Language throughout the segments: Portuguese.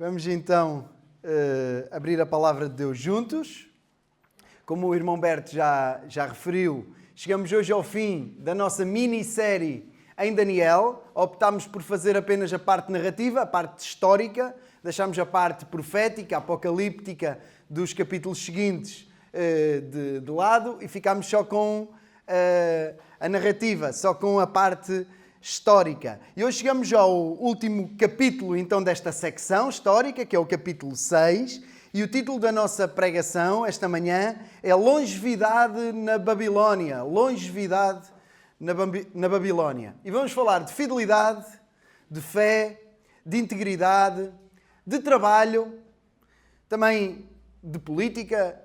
Vamos então abrir a palavra de Deus juntos. Como o irmão Berto já referiu, chegamos hoje ao fim da nossa minissérie em Daniel. Optámos por fazer apenas a parte narrativa, a parte histórica, deixámos a parte profética, apocalíptica dos capítulos seguintes de lado e ficámos só com a narrativa, só com a parte histórica. E hoje chegamos ao último capítulo então desta secção histórica, que é o capítulo 6, e o título da nossa pregação esta manhã é Longevidade na Babilónia. Longevidade na Babilónia. E vamos falar de fidelidade, de fé, de integridade, de trabalho, também de política,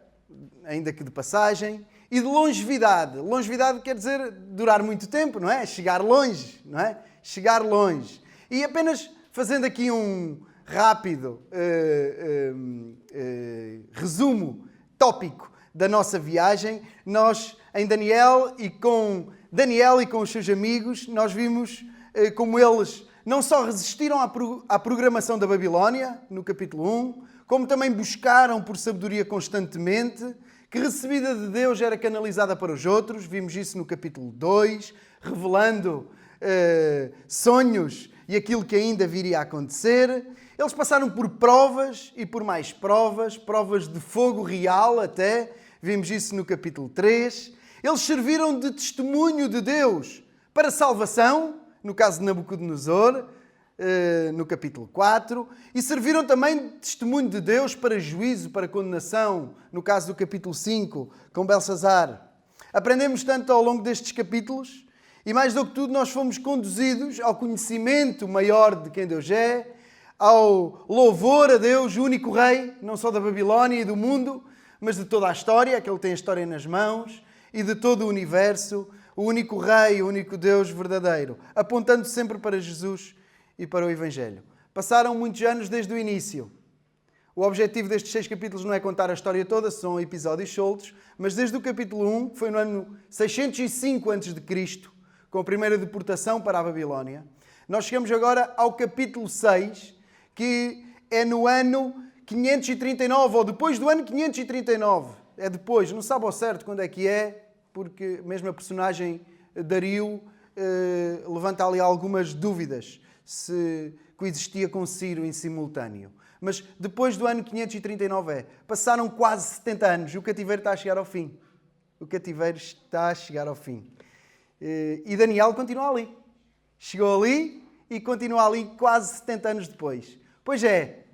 ainda que de passagem, e de longevidade. Longevidade quer dizer durar muito tempo, não é? Chegar longe, não é? Chegar longe. E apenas fazendo aqui um rápido resumo tópico da nossa viagem, nós em Daniel e com os seus amigos, nós vimos como eles não só resistiram à programação da Babilónia, no capítulo 1, como também buscaram por sabedoria constantemente, que recebida de Deus era canalizada para os outros. Vimos isso no capítulo 2, revelando sonhos e aquilo que ainda viria a acontecer. Eles passaram por provas e por mais provas, provas de fogo real até. Vimos isso no capítulo 3. Eles serviram de testemunho de Deus para salvação, no caso de Nabucodonosor, no capítulo 4, e serviram também de testemunho de Deus para juízo, para condenação, no caso do capítulo 5, com Belsazar. Aprendemos tanto ao longo destes capítulos, e mais do que tudo nós fomos conduzidos ao conhecimento maior de quem Deus é, ao louvor a Deus, o único Rei, não só da Babilónia e do mundo, mas de toda a história, que Ele tem a história nas mãos, e de todo o universo, o único Rei, o único Deus verdadeiro, apontando sempre para Jesus e para o Evangelho. Passaram muitos anos desde o início. O objetivo destes 6 capítulos não é contar a história toda, são episódios soltos, mas desde o capítulo 1, que foi no ano 605 a.C., com a primeira deportação para a Babilónia, nós chegamos agora ao capítulo 6, que é no ano 539, ou depois do ano 539. É depois, não sabe ao certo quando é que é, porque mesmo a personagem Dario levanta ali algumas dúvidas se coexistia com Ciro em simultâneo. Mas depois do ano 539 passaram quase 70 anos. O cativeiro está a chegar ao fim. O cativeiro está a chegar ao fim. E Daniel continua ali. Chegou ali e continua ali quase 70 anos depois. Pois é,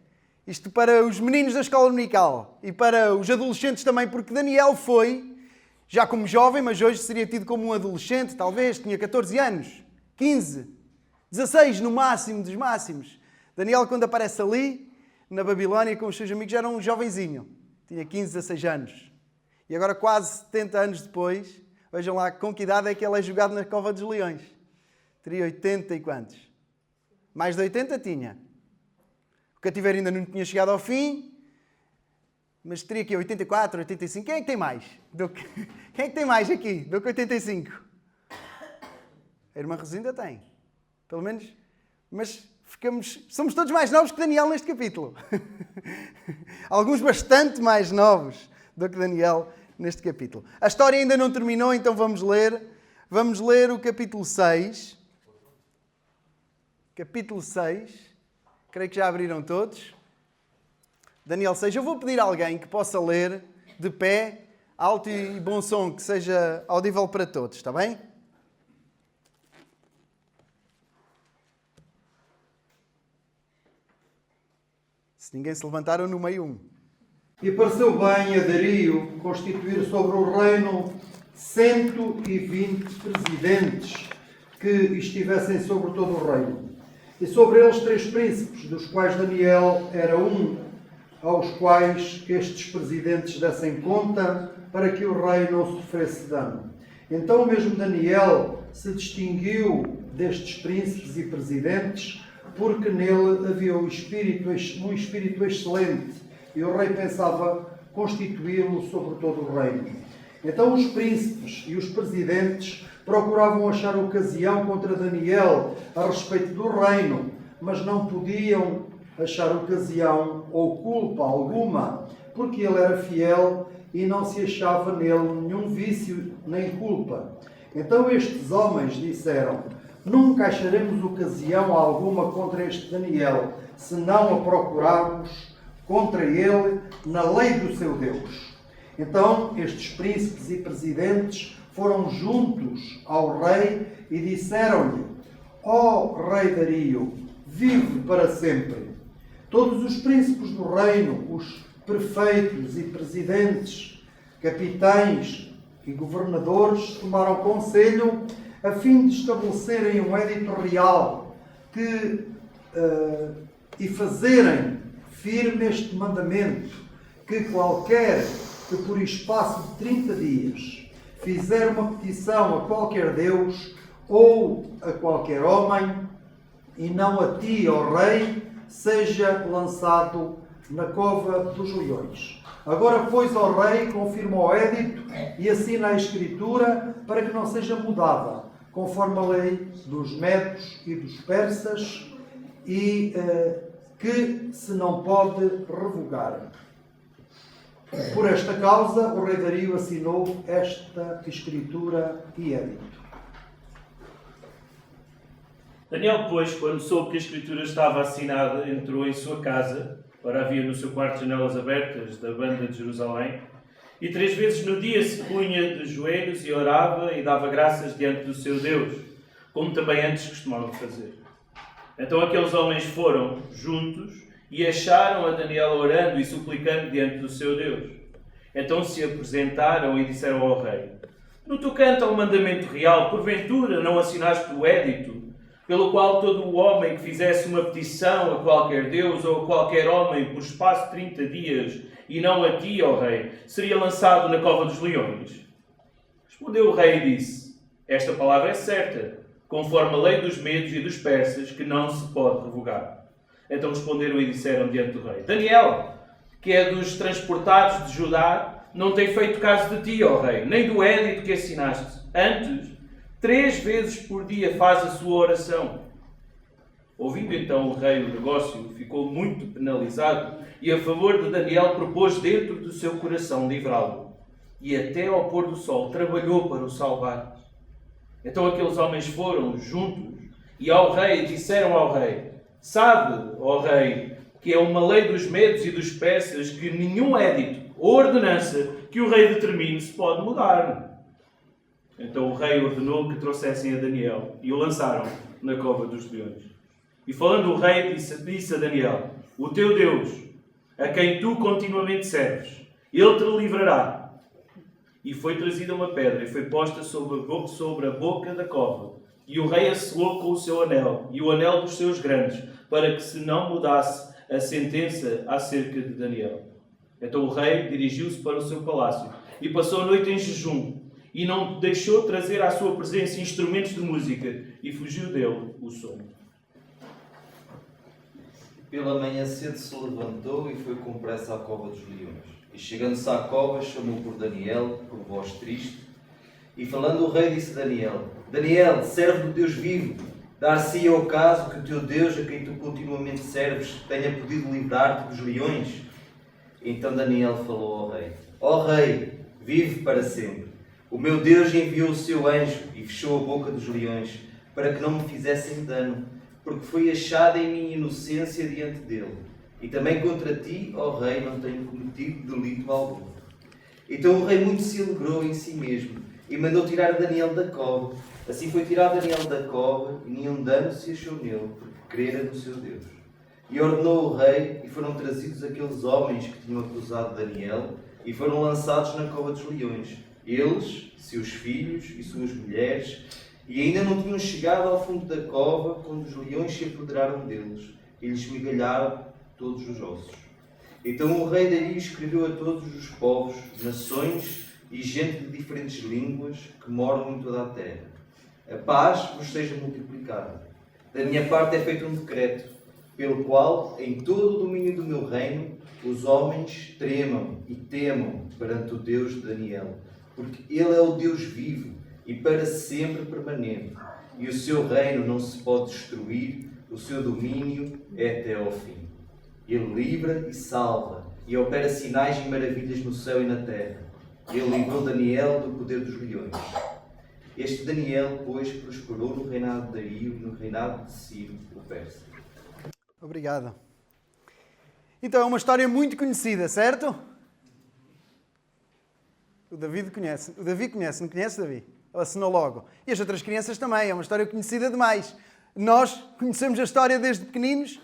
isto para os meninos da escola dominical e para os adolescentes também, porque Daniel foi, já como jovem, mas hoje seria tido como um adolescente, talvez, tinha 14 anos, 15, 16 no máximo dos máximos. Daniel, quando aparece ali, na Babilónia, com os seus amigos, já era um jovenzinho. Tinha 15, 16 anos. E agora, quase 70 anos depois, vejam lá com que idade é que ele é jogado na cova dos leões. Teria 80 e quantos? Mais de 80 tinha. O cativeiro ainda não tinha chegado ao fim, mas teria aqui 84, 85. Quem é que tem mais? Quem é que tem mais aqui do que 85? A irmã Rosinda tem. Pelo menos, mas somos todos mais novos que Daniel neste capítulo. Alguns bastante mais novos do que Daniel neste capítulo. A história ainda não terminou, então vamos ler o capítulo 6. Capítulo 6. Creio que já abriram todos. Daniel 6. Eu vou pedir a alguém que possa ler de pé, alto e bom som, que seja audível para todos, está bem? Se ninguém se levantar, eu no meio 1. E pareceu bem a Dario constituir sobre o reino 120 presidentes que estivessem sobre todo o reino. E sobre eles 3 príncipes, dos quais Daniel era um, aos quais estes presidentes dessem conta, para que o rei não sofresse dano. Então mesmo Daniel se distinguiu destes príncipes e presidentes, porque nele havia um espírito excelente, e o rei pensava constituí-lo sobre todo o reino. Então os príncipes e os presidentes procuravam achar ocasião contra Daniel a respeito do reino, mas não podiam achar ocasião ou culpa alguma, porque ele era fiel e não se achava nele nenhum vício nem culpa. Então estes homens disseram: nunca acharemos ocasião alguma contra este Daniel, se não a procurarmos contra ele na lei do seu Deus. Então estes príncipes e presidentes foram juntos ao rei e disseram-lhe: ó rei Dario, vive para sempre. Todos os príncipes do reino, os prefeitos e presidentes, capitães e governadores tomaram conselho a fim de estabelecerem um édito real e fazerem firme este mandamento, que qualquer que por espaço de 30 dias fizer uma petição a qualquer Deus ou a qualquer homem, e não a ti, ó rei, seja lançado na cova dos leões. Agora, pois, ó rei, confirma o édito e assina a escritura para que não seja mudada, conforme a lei dos medos e dos persas, e que se não pode revogar. Por esta causa, o rei Dario assinou esta escritura e édito. Daniel, pois, quando soube que a escritura estava assinada, entrou em sua casa. Ora, havia no seu quarto janelas abertas da banda de Jerusalém, e 3 vezes no dia se punha de joelhos e orava e dava graças diante do seu Deus, como também antes costumava fazer. Então aqueles homens foram juntos e acharam a Daniel orando e suplicando diante do seu Deus. Então se apresentaram e disseram ao rei: no tocante ao mandamento real, porventura não assinaste o édito, pelo qual todo o homem que fizesse uma petição a qualquer Deus ou a qualquer homem por espaço de 30 dias, e não a ti, ó rei, seria lançado na cova dos leões? Respondeu o rei e disse: esta palavra é certa, conforme a lei dos medos e dos persas, que não se pode revogar. Então responderam e disseram diante do rei: Daniel, que é dos transportados de Judá, não tem feito caso de ti, ó rei, nem do édito que assinaste. Antes, 3 vezes por dia faz a sua oração. Ouvindo então o rei o negócio, ficou muito penalizado e a favor de Daniel propôs dentro do seu coração livrá-lo. E até ao pôr do sol trabalhou para o salvar. Então aqueles homens foram juntos e ao rei disseram ao rei: sabe, ó rei, que é uma lei dos medos e dos persas que nenhum édito ou ordenança que o rei determine se pode mudar. Então o rei ordenou que trouxessem a Daniel e o lançaram na cova dos leões. E falando o rei, disse a Daniel: o teu Deus, a quem tu continuamente serves, ele te livrará. E foi trazida uma pedra e foi posta sobre a boca da cova. E o rei a selou com o seu anel e o anel dos seus grandes, para que se não mudasse a sentença acerca de Daniel. Então o rei dirigiu-se para o seu palácio e passou a noite em jejum, e não deixou trazer à sua presença instrumentos de música, e fugiu dele o sono. Pela manhã cedo se levantou e foi com pressa à cova dos leões. E chegando-se à cova, chamou por Daniel, por voz triste, e falando o rei disse a Daniel: Daniel, servo do Deus vivo, dar-se-ia o caso que o teu Deus, a quem tu continuamente serves, tenha podido livrar-te dos leões? Então Daniel falou ao rei: ó rei, vive para sempre. O meu Deus enviou o seu anjo e fechou a boca dos leões, para que não me fizessem dano, porque foi achada em minha inocência diante dele. E também contra ti, ó rei, não tenho cometido delito algum. Então o rei muito se alegrou em si mesmo, e mandou tirar Daniel da cova. Assim foi tirado Daniel da cova, e nenhum dano se achou nele, porque crera no seu Deus. E ordenou o rei, e foram trazidos aqueles homens que tinham acusado Daniel, e foram lançados na cova dos leões. Eles, seus filhos e suas mulheres, e ainda não tinham chegado ao fundo da cova, quando os leões se apoderaram deles, e lhes esmigalharam todos os ossos. Então o rei Dario escreveu a todos os povos, nações e gente de diferentes línguas que moram em toda a terra: a paz vos seja multiplicada. Da minha parte é feito um decreto, pelo qual, em todo o domínio do meu reino, os homens tremam e temam perante o Deus de Daniel, porque ele é o Deus vivo e para sempre permanente, e o seu reino não se pode destruir, o seu domínio é até ao fim. Ele livra e salva, e opera sinais e maravilhas no céu e na terra. Ele livrou Daniel do poder dos leões. Este Daniel, pois, prosperou no reinado de Dario e no reinado de Ciro, o persa. Obrigado. Então é uma história muito conhecida, certo? O David conhece. O Davi conhece, não conhece, Davi? Ele assinou logo. E as outras crianças também. É uma história conhecida demais. Nós conhecemos a história desde pequeninos,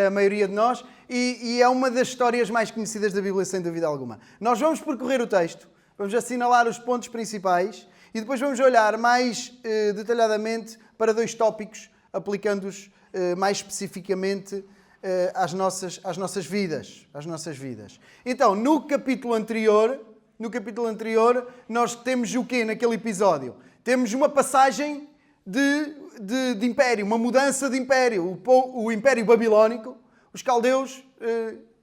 a maioria de nós, e é uma das histórias mais conhecidas da Bíblia, sem dúvida alguma. Nós vamos percorrer o texto, vamos assinalar os pontos principais e depois vamos olhar mais detalhadamente para 2 tópicos, aplicando-os mais especificamente às nossas vidas. Então, no capítulo anterior, nós temos o quê naquele episódio? Temos uma passagem de império, uma mudança de império. O Império Babilónico, os caldeus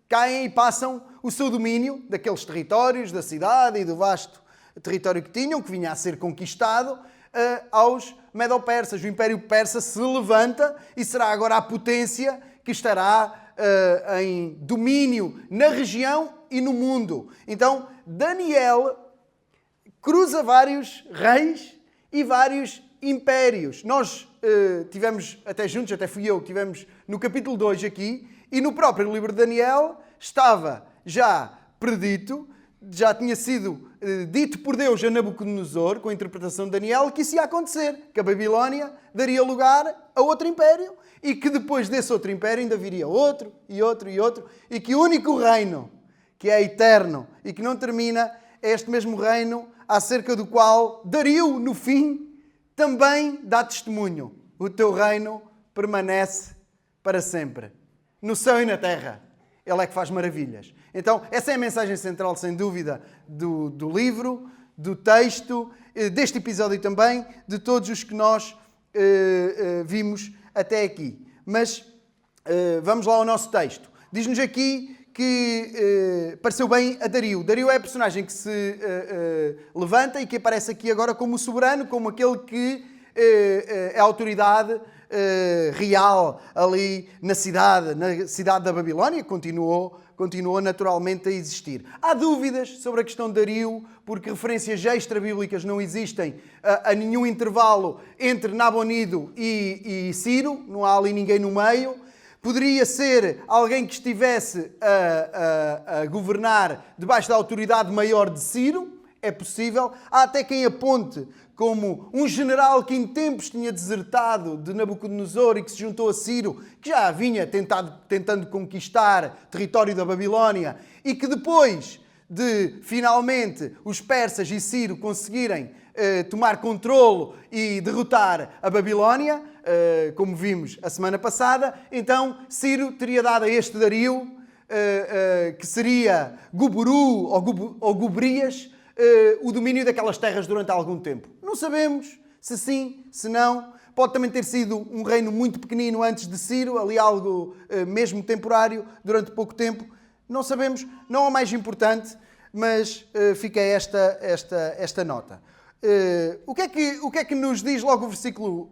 caem e passam o seu domínio daqueles territórios, da cidade e do vasto território que tinham, que vinha a ser conquistado, aos Medo-Persas. O Império Persa se levanta e será agora a potência que estará em domínio na região e no mundo. Então, Daniel cruza vários reis e vários impérios. Nós tivemos até juntos, até fui eu, tivemos no capítulo 2 aqui, e no próprio livro de Daniel estava já predito, já tinha sido dito por Deus a Nabucodonosor, com a interpretação de Daniel, que isso ia acontecer, que a Babilónia daria lugar a outro império, e que depois desse outro império ainda viria outro, e outro, e outro, e que o único reino que é eterno e que não termina é este mesmo reino, acerca do qual Dario, no fim, também dá testemunho. O teu reino permanece para sempre. No céu e na terra. Ele é que faz maravilhas. Então, essa é a mensagem central, sem dúvida, do livro, do texto, deste episódio também, de todos os que nós vimos até aqui. Mas vamos lá ao nosso texto. Diz-nos aqui que pareceu bem a Dario. Dario é a personagem que se levanta e que aparece aqui agora como o soberano, como aquele que é a autoridade real ali na cidade da Babilónia, continuou naturalmente a existir. Há dúvidas sobre a questão de Dario, porque referências extra-bíblicas não existem a nenhum intervalo entre Nabonido e Ciro, não há ali ninguém no meio. Poderia ser alguém que estivesse a governar debaixo da autoridade maior de Ciro, é possível. Há até quem aponte como um general que em tempos tinha desertado de Nabucodonosor e que se juntou a Ciro, que já vinha tentando conquistar território da Babilónia e que depois de finalmente os persas e Ciro conseguirem tomar controlo e derrotar a Babilónia, como vimos a semana passada, então Ciro teria dado a este Dario, que seria Guburu ou Gubrias, o domínio daquelas terras durante algum tempo. Não sabemos se sim, se não. Pode também ter sido um reino muito pequenino antes de Ciro, ali algo mesmo temporário, durante pouco tempo. Não sabemos, não é o mais importante, mas fica esta nota. O que é que nos diz logo o versículo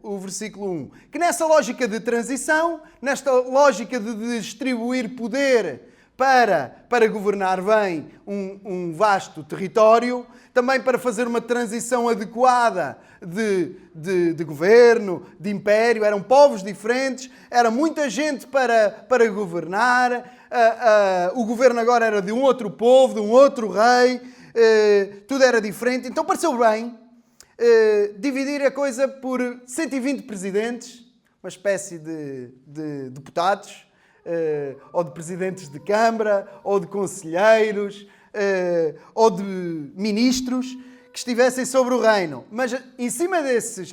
1? Que nessa lógica de transição, nesta lógica de distribuir poder para governar bem um vasto território, também para fazer uma transição adequada de governo, de império. Eram povos diferentes, era muita gente para governar. O governo agora era de um outro povo, de um outro rei, tudo era diferente. Então pareceu bem dividir a coisa por 120 presidentes, uma espécie de deputados, ou de presidentes de Câmara, ou de conselheiros, ou de ministros que estivessem sobre o reino. Mas acima desses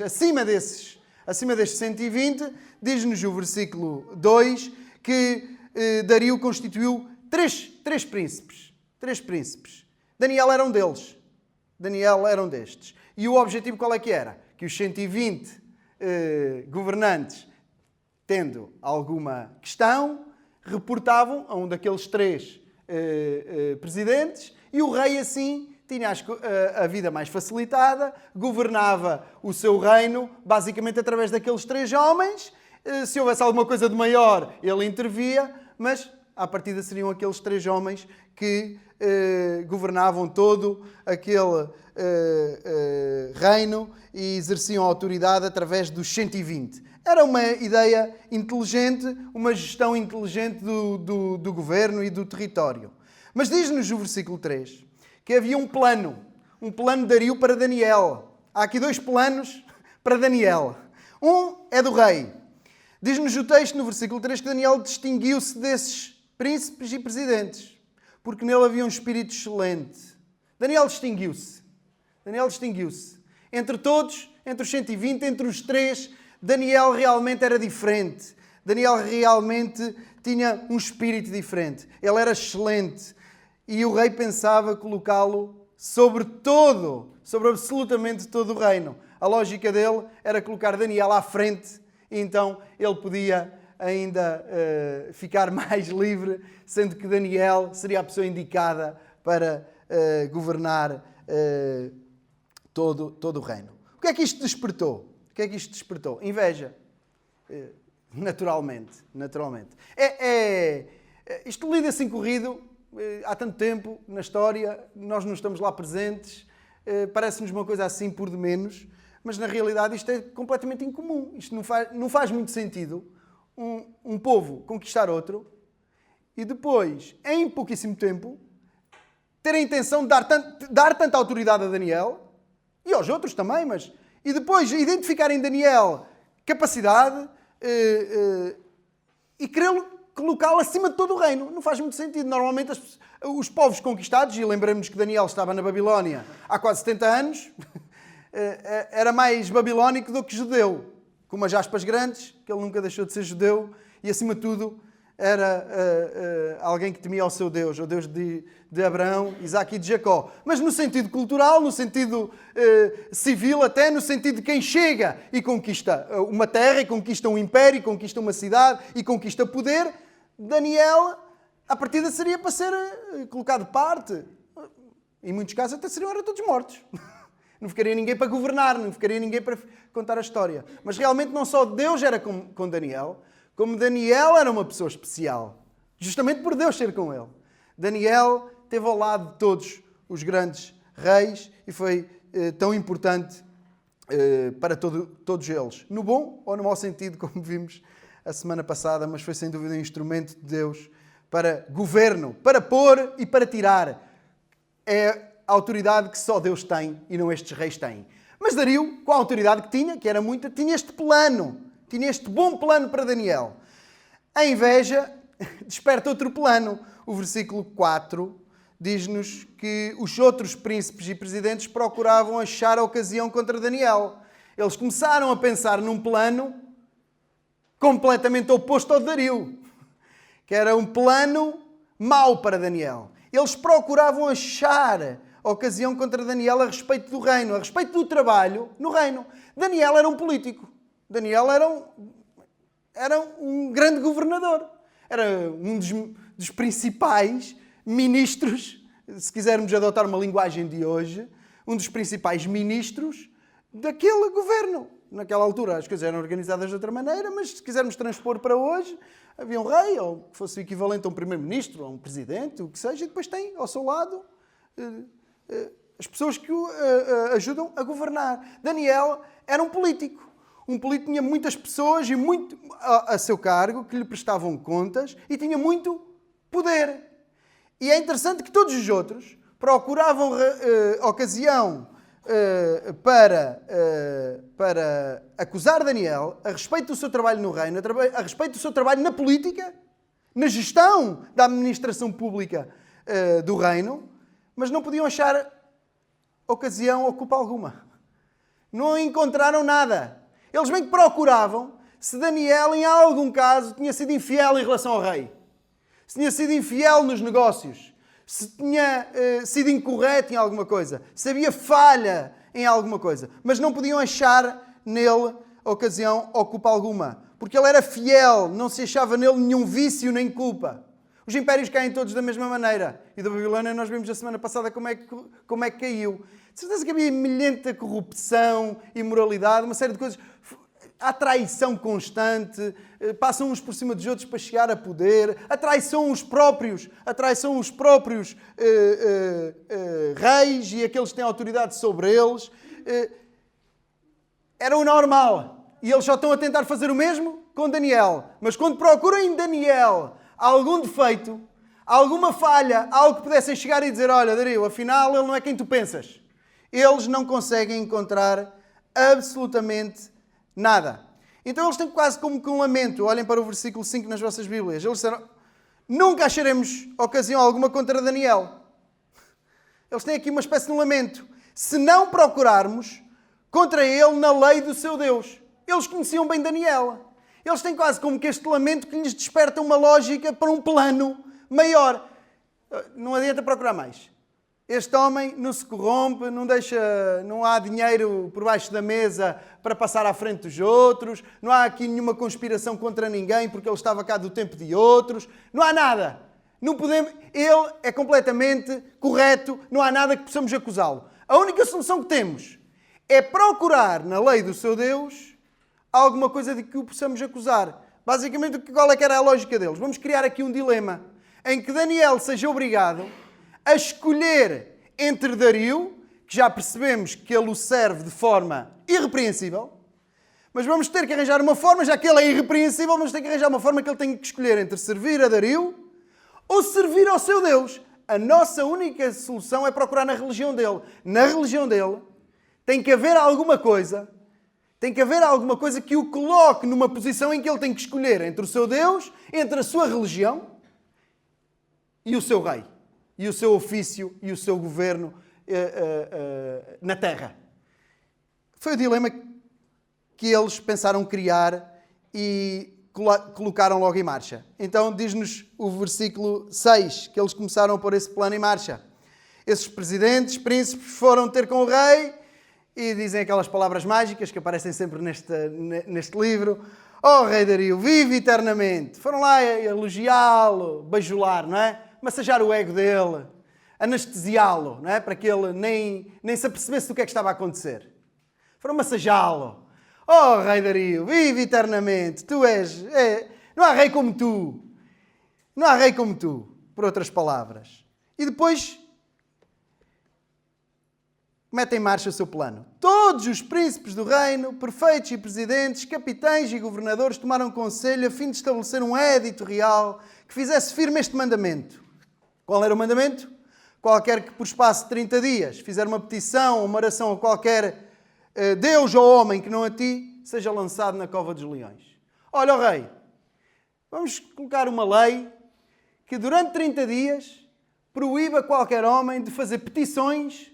120, diz-nos o versículo 2 que Dario constituiu três príncipes. Daniel era um deles. Daniel era um destes. E o objetivo qual é que era? Que os 120 governantes, tendo alguma questão, reportavam a um daqueles 3 presidentes e o rei assim tinha a vida mais facilitada, governava o seu reino basicamente através daqueles 3 homens. Se houvesse alguma coisa de maior, ele intervia, mas à partida seriam aqueles 3 homens que governavam todo aquele reino e exerciam autoridade através dos 120. Era uma ideia inteligente, uma gestão inteligente do governo e do território. Mas diz-nos o versículo 3 que havia um plano de Dario para Daniel. Há aqui 2 planos para Daniel. Um é do rei. Diz-nos o texto no versículo 3 que Daniel distinguiu-se desses príncipes e presidentes, porque nele havia um espírito excelente. Daniel distinguiu-se. Entre todos, entre os 120, entre os 3, Daniel realmente era diferente. Daniel realmente tinha um espírito diferente. Ele era excelente. E o rei pensava colocá-lo sobre absolutamente todo o reino. A lógica dele era colocar Daniel à frente, e então ele podia ainda ficar mais livre, sendo que Daniel seria a pessoa indicada para governar todo o reino. O que é que isto despertou? Inveja. Naturalmente. Isto lida-se em corrido. Há tanto tempo na história, nós não estamos lá presentes, parece-nos uma coisa assim por de menos, mas na realidade isto é completamente incomum. Isto não faz muito sentido um povo conquistar outro e depois, em pouquíssimo tempo, ter a intenção de dar tanta autoridade a Daniel e aos outros também, e depois identificar em Daniel capacidade e querer colocá-lo acima de todo o reino. Não faz muito sentido. Normalmente os povos conquistados, e lembramos que Daniel estava na Babilónia há quase 70 anos, era mais babilónico do que judeu. Com umas aspas grandes, que ele nunca deixou de ser judeu, e acima de tudo era alguém que temia ao seu Deus, o Deus de Abraão, Isaque e de Jacó. Mas no sentido cultural, no sentido civil, até no sentido de quem chega e conquista uma terra, e conquista um império, e conquista uma cidade, e conquista poder, Daniel, à partida, seria para ser colocado de parte. Em muitos casos até eram todos mortos. Não ficaria ninguém para governar, não ficaria ninguém para contar a história. Mas realmente não só Deus era com Daniel, como Daniel era uma pessoa especial. Justamente por Deus ser com ele. Daniel esteve ao lado de todos os grandes reis e foi tão importante para todos eles. No bom ou no mau sentido, como vimos a semana passada, mas foi sem dúvida um instrumento de Deus para governo, para pôr e para tirar. É a autoridade que só Deus tem e não estes reis têm. Mas Dario, com a autoridade que tinha, que era muita, tinha este plano. Tinha este bom plano para Daniel. A inveja desperta outro plano. O versículo 4 diz-nos que os outros príncipes e presidentes procuravam achar a ocasião contra Daniel. Eles começaram a pensar num plano completamente oposto ao de Dario, que era um plano mau para Daniel. Eles procuravam achar a ocasião contra Daniel a respeito do reino, a respeito do trabalho no reino. Daniel era um político. Daniel era um grande governador. Era um dos principais ministros, se quisermos adotar uma linguagem de hoje, um dos principais ministros daquele governo. Naquela altura as coisas eram organizadas de outra maneira, mas se quisermos transpor para hoje, havia um rei, ou que fosse o equivalente a um primeiro-ministro, ou um presidente, o que seja, e depois tem ao seu lado as pessoas que o ajudam a governar. Daniel era um político. Um político tinha muitas pessoas e muito a seu cargo que lhe prestavam contas e tinha muito poder. E é interessante que todos os outros procuravam ocasião para acusar Daniel a respeito do seu trabalho no reino, a respeito do seu trabalho na política, na gestão da administração pública do reino, mas não podiam achar ocasião ou culpa alguma. Não encontraram nada. Eles bem que procuravam se Daniel, em algum caso, tinha sido infiel em relação ao rei. Se tinha sido infiel nos negócios. Se tinha sido incorreto em alguma coisa. Se havia falha em alguma coisa. Mas não podiam achar nele ocasião ou culpa alguma. Porque ele era fiel. Não se achava nele nenhum vício nem culpa. Os impérios caem todos da mesma maneira. E da Babilónia nós vimos a semana passada como é que caiu. De certeza que havia milhenta corrupção, imoralidade, uma série de coisas. há traição constante, passam uns por cima dos outros para chegar a poder, atraição os próprios reis e aqueles que têm autoridade sobre eles. Era o normal. E eles só estão a tentar fazer o mesmo com Daniel. Mas quando procuram em Daniel algum defeito, alguma falha, algo que pudessem chegar e dizer, olha, Dario, afinal ele não é quem tu pensas. Eles não conseguem encontrar absolutamente nada. Então eles têm quase como que um lamento. Olhem para o versículo 5 nas vossas Bíblias. Eles disseram, nunca acharemos ocasião alguma contra Daniel. Eles têm aqui uma espécie de um lamento. Se não procurarmos contra ele na lei do seu Deus. Eles conheciam bem Daniel. Eles têm quase como que este lamento que lhes desperta uma lógica para um plano maior. Não adianta procurar mais. Este homem não se corrompe, não há dinheiro por baixo da mesa para passar à frente dos outros, não há aqui nenhuma conspiração contra ninguém porque ele estava cá do tempo de outros, não há nada. Não podemos, ele é completamente correto, não há nada que possamos acusá-lo. A única solução que temos é procurar na lei do seu Deus alguma coisa de que o possamos acusar. Basicamente, qual é que era a lógica deles? Vamos criar aqui um dilema em que Daniel seja obrigado a escolher entre Dario, que já percebemos que ele o serve de forma irrepreensível, mas vamos ter que arranjar uma forma, já que ele é irrepreensível, vamos ter que arranjar uma forma que ele tenha que escolher entre servir a Dario ou servir ao seu Deus. A nossa única solução é procurar na religião dele. Na religião dele tem que haver alguma coisa que o coloque numa posição em que ele tem que escolher entre o seu Deus, entre a sua religião e o seu rei, e o seu ofício e o seu governo na terra. Foi o dilema que eles pensaram criar e colocaram logo em marcha. Então diz-nos o versículo 6, que eles começaram a pôr esse plano em marcha. Esses presidentes, príncipes, foram ter com o rei e dizem aquelas palavras mágicas que aparecem sempre neste livro. Oh, rei Dario, vive eternamente. Foram lá elogiá-lo, bajular, não é? Massajar o ego dele, anestesiá-lo, não é? Para que ele nem se apercebesse do que é que estava a acontecer. Foram massajá-lo. Oh, rei Dario, vive eternamente. Tu és... não há rei como tu. Não há rei como tu, por outras palavras. E depois mete em marcha o seu plano. Todos os príncipes do reino, prefeitos e presidentes, capitães e governadores tomaram conselho a fim de estabelecer um édito real que fizesse firme este mandamento. Qual era o mandamento? Qualquer que por espaço de 30 dias fizer uma petição ou uma oração a qualquer Deus ou homem que não a ti, seja lançado na cova dos leões. Olha, ó rei, vamos colocar uma lei que durante 30 dias proíba qualquer homem de fazer petições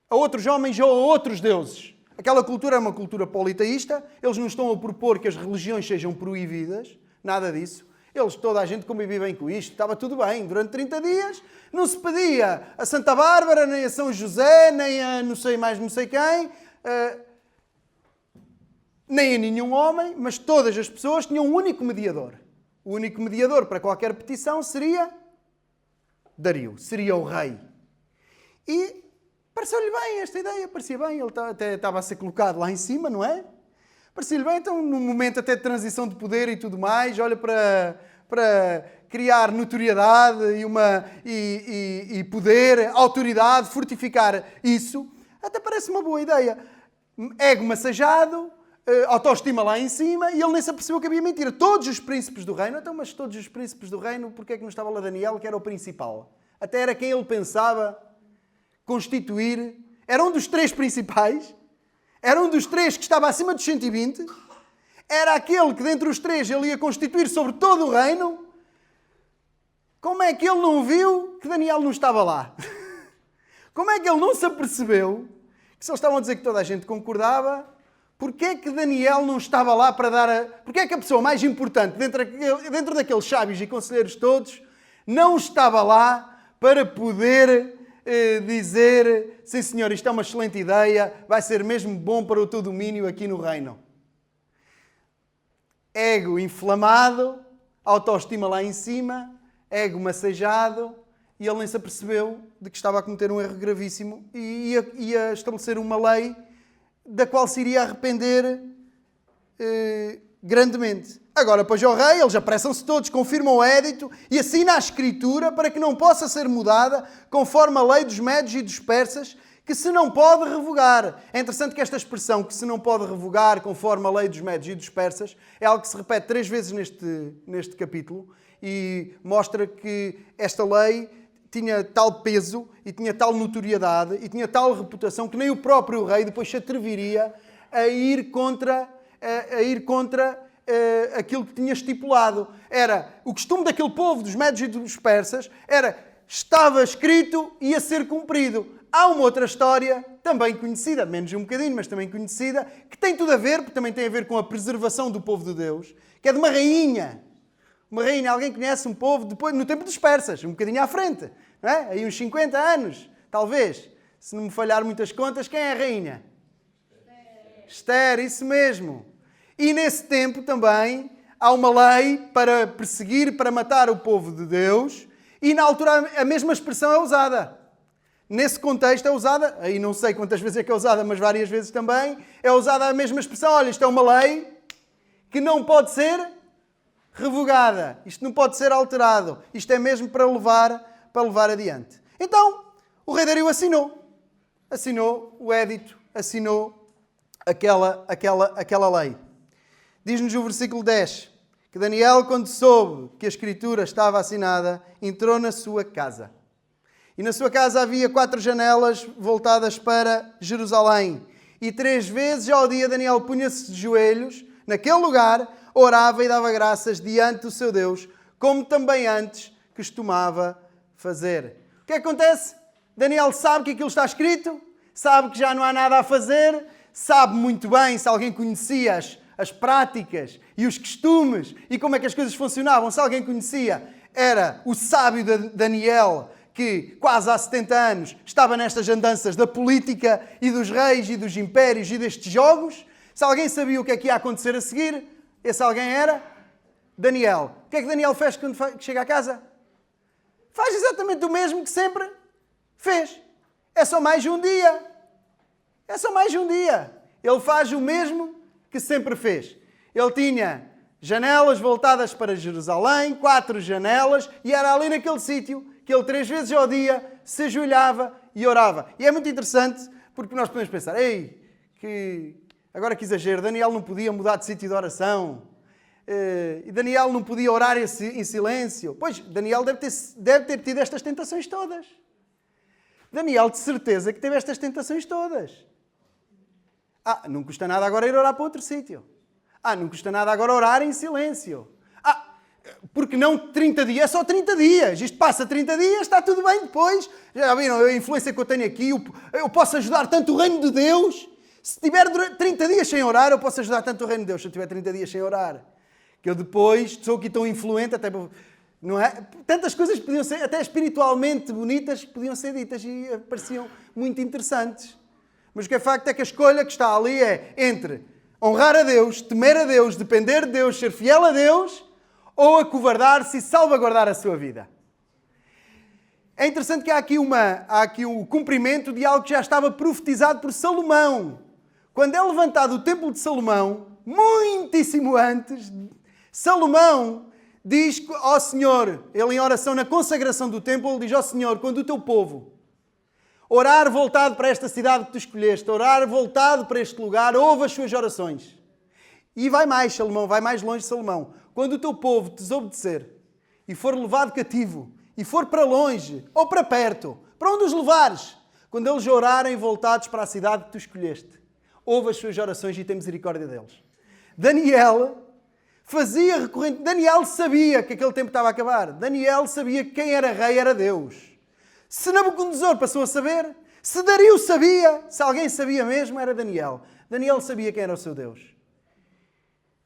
a outros homens ou a outros deuses. Aquela cultura é uma cultura politeísta, eles não estão a propor que as religiões sejam proibidas, nada disso. Toda a gente convivia bem com isto, estava tudo bem. Durante 30 dias não se pedia a Santa Bárbara, nem a São José, nem a não sei mais não sei quem, nem a nenhum homem, mas todas as pessoas tinham um único mediador. O único mediador para qualquer petição seria Dario, seria o rei. E pareceu-lhe bem esta ideia, parecia bem, ele até estava a ser colocado lá em cima, não é? Parecia-lhe bem, então, num momento até de transição de poder e tudo mais, olha para criar notoriedade e poder, autoridade, fortificar isso, até parece uma boa ideia. Ego massajado, autoestima lá em cima, e ele nem se apercebeu que havia mentira. Todos os príncipes do reino, então, mas todos os príncipes do reino, porque é que não estava lá Daniel, que era o principal? Até era quem ele pensava constituir, era um dos 3 principais, era um dos 3 que estava acima dos 120, era aquele que dentre os 3 ele ia constituir sobre todo o reino. Como é que ele não viu que Daniel não estava lá? Como é que ele não se apercebeu que se eles estavam a dizer que toda a gente concordava, porque é que Daniel não estava lá para dar porque é que a pessoa mais importante dentro daqueles sábios e conselheiros todos não estava lá para poder dizer, sim senhor, isto é uma excelente ideia, vai ser mesmo bom para o teu domínio aqui no reino. Ego inflamado, autoestima lá em cima, ego massajado, e ele nem se apercebeu de que estava a cometer um erro gravíssimo e ia estabelecer uma lei da qual se iria arrepender grandemente. Agora, pois, ao rei, eles apressam-se todos, confirmam o édito e assina a escritura para que não possa ser mudada conforme a lei dos médios e dos persas, que se não pode revogar. É interessante que esta expressão, que se não pode revogar conforme a lei dos médios e dos persas, é algo que se repete 3 vezes neste capítulo e mostra que esta lei tinha tal peso e tinha tal notoriedade e tinha tal reputação que nem o próprio rei depois se atreveria a ir contra aquilo que tinha estipulado. Era o costume daquele povo, dos médios e dos persas, estava escrito e ia ser cumprido. Há uma outra história, também conhecida, menos um bocadinho, mas também conhecida, que tem tudo a ver, porque também tem a ver com a preservação do povo de Deus, que é de uma rainha. Uma rainha, alguém conhece um povo depois, no tempo dos persas, um bocadinho à frente, não é? Aí uns 50 anos, talvez. Se não me falhar muitas contas, quem é a rainha? Esther, isso mesmo. E nesse tempo também há uma lei para perseguir, para matar o povo de Deus, e na altura a mesma expressão é usada. Nesse contexto é usada, aí não sei quantas vezes é que é usada, mas várias vezes também, é usada a mesma expressão. Olha, isto é uma lei que não pode ser revogada. Isto não pode ser alterado. Isto é mesmo para levar adiante. Então, o rei Dario assinou o édito, assinou aquela lei. Diz-nos o versículo 10, que Daniel, quando soube que a escritura estava assinada, entrou na sua casa. E na sua casa havia 4 janelas voltadas para Jerusalém. E 3 vezes ao dia Daniel punha-se de joelhos naquele lugar, orava e dava graças diante do seu Deus, como também antes costumava fazer. O que acontece? Daniel sabe que aquilo está escrito, sabe que já não há nada a fazer, sabe muito bem, se alguém conhecia as práticas e os costumes e como é que as coisas funcionavam, se alguém conhecia, era o sábio Daniel, que quase há 70 anos estava nestas andanças da política e dos reis e dos impérios e destes jogos. Se alguém sabia o que é que ia acontecer a seguir, esse alguém era Daniel. O que é que Daniel fez quando chega a casa? Faz exatamente o mesmo que sempre fez. É só mais um dia. É só mais um dia. Ele faz o mesmo que sempre fez. Ele tinha janelas voltadas para Jerusalém, 4 janelas, e era ali naquele sítio que ele 3 vezes ao dia se ajoelhava e orava. E é muito interessante, porque nós podemos pensar, agora que exagero, Daniel não podia mudar de sítio de oração, e Daniel não podia orar em silêncio. Pois, Daniel deve ter tido estas tentações todas. Daniel, de certeza, que teve estas tentações todas. Não custa nada agora ir orar para outro sítio. Não custa nada agora orar em silêncio. Porque não 30 dias? É só 30 dias. Isto passa 30 dias, está tudo bem depois. Já viram a influência que eu tenho aqui? Eu posso ajudar tanto o reino de Deus. Se tiver 30 dias sem orar, eu posso ajudar tanto o reino de Deus. Se eu tiver 30 dias sem orar. Que eu depois sou aqui tão influente, até... Não é? Tantas coisas podiam ser, até espiritualmente bonitas, podiam ser ditas e pareciam muito interessantes. Mas o que é facto é que a escolha que está ali é entre honrar a Deus, temer a Deus, depender de Deus, ser fiel a Deus, ou acovardar-se e salvaguardar a sua vida. É interessante que há aqui o cumprimento de algo que já estava profetizado por Salomão. Quando é levantado o templo de Salomão, muitíssimo antes, Salomão diz ao Senhor, ele em oração na consagração do templo, ele diz ao Senhor, quando o teu povo orar voltado para esta cidade que tu escolheste, orar voltado para este lugar, ouve as suas orações. E vai mais, Salomão, vai mais longe, Salomão. Quando o teu povo desobedecer e for levado cativo, e for para longe ou para perto, para onde os levares, quando eles orarem voltados para a cidade que tu escolheste, ouve as suas orações e tem misericórdia deles. Daniel fazia recorrente. Daniel sabia que aquele tempo estava a acabar. Daniel sabia que quem era rei era Deus. Se Nabucodonosor passou a saber, se Dario sabia, se alguém sabia mesmo, era Daniel. Daniel sabia quem era o seu Deus.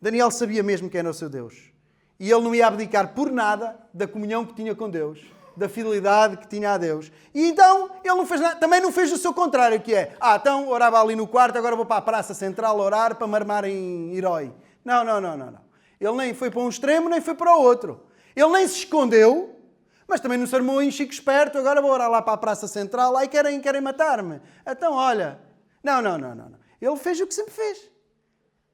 Daniel sabia mesmo quem era o seu Deus. E ele não ia abdicar por nada da comunhão que tinha com Deus, da fidelidade que tinha a Deus. E então, ele não fez nada, também não fez o seu contrário, que é, então orava ali no quarto, agora vou para a praça central orar para me armar em herói. Não. Ele nem foi para um extremo, nem foi para o outro. Ele nem se escondeu, mas também não se armou em chico esperto, agora vou orar lá para a praça central, aí querem matar-me. Então, olha, não. Ele fez o que sempre fez.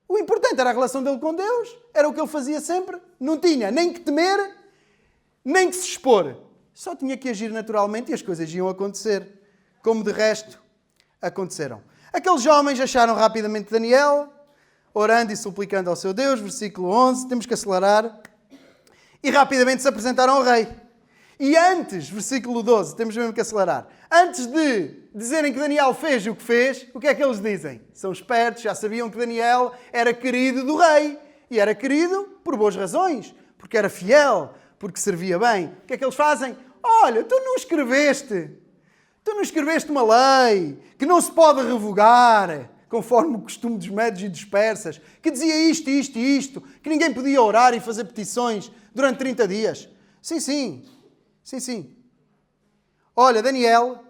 O importante era a relação dele com Deus, era o que ele fazia sempre. Não tinha nem que temer, nem que se expor. Só tinha que agir naturalmente e as coisas iam acontecer, como de resto aconteceram. Aqueles homens acharam rapidamente Daniel, orando e suplicando ao seu Deus, versículo 11, temos que acelerar, e rapidamente se apresentaram ao rei. E antes, versículo 12, temos mesmo que acelerar, antes de dizerem que Daniel fez o que fez, o que é que eles dizem? São espertos, já sabiam que Daniel era querido do rei. E era querido por boas razões, porque era fiel, porque servia bem. O que é que eles fazem? Olha, tu não escreveste uma lei que não se pode revogar, conforme o costume dos medos e dos persas, que dizia isto, isto e isto, que ninguém podia orar e fazer petições durante 30 dias. Sim. Olha, Daniel,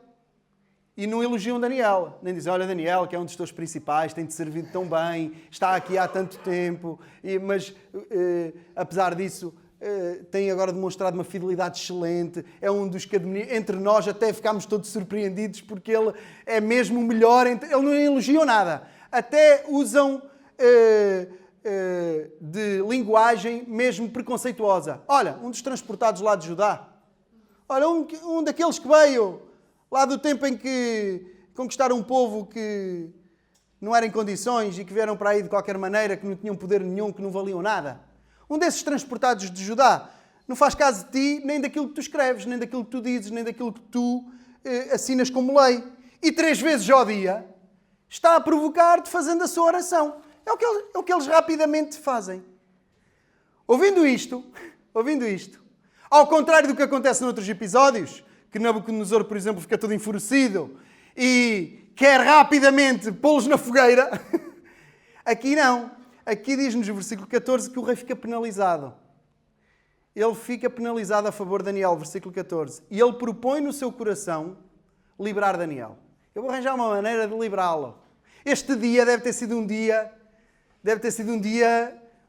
e não elogiam Daniel, nem dizem, olha, Daniel, que é um dos teus principais, tem-te servido tão bem, está aqui há tanto tempo, mas apesar disso, tem agora demonstrado uma fidelidade excelente, é um dos que entre nós até ficámos todos surpreendidos porque ele é mesmo o melhor, ele não elogiam nada, até usam de linguagem mesmo preconceituosa. Olha, um dos transportados lá de Judá, olha, um daqueles que veio lá do tempo em que conquistaram um povo que não era em condições e que vieram para aí de qualquer maneira, que não tinham poder nenhum, que não valiam nada. Um desses transportados de Judá não faz caso de ti, nem daquilo que tu escreves, nem daquilo que tu dizes, nem daquilo que tu assinas como lei. E 3 vezes ao dia está a provocar-te fazendo a sua oração. É o que eles rapidamente fazem. Ouvindo isto, ao contrário do que acontece noutros episódios, que Nabucodonosor, por exemplo, fica todo enfurecido e quer rapidamente pô-los na fogueira, aqui não. Aqui diz-nos o versículo 14 que o rei fica penalizado. Ele fica penalizado a favor de Daniel, versículo 14. E ele propõe no seu coração liberar Daniel. Eu vou arranjar uma maneira de liberá-lo. Este dia deve ter sido um dia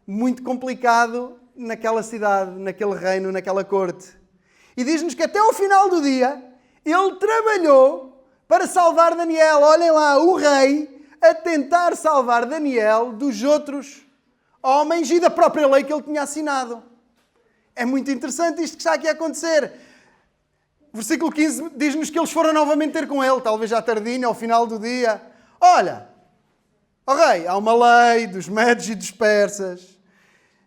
muito complicado naquela cidade, naquele reino, naquela corte. E diz-nos que até ao final do dia ele trabalhou para salvar Daniel. Olhem lá, o rei a tentar salvar Daniel dos outros homens e da própria lei que ele tinha assinado. É muito interessante isto que está aqui a acontecer. Versículo 15 diz-nos que eles foram novamente ter com ele, talvez já tardinho, ao final do dia. Olha, ó rei, há uma lei dos medos e dos persas.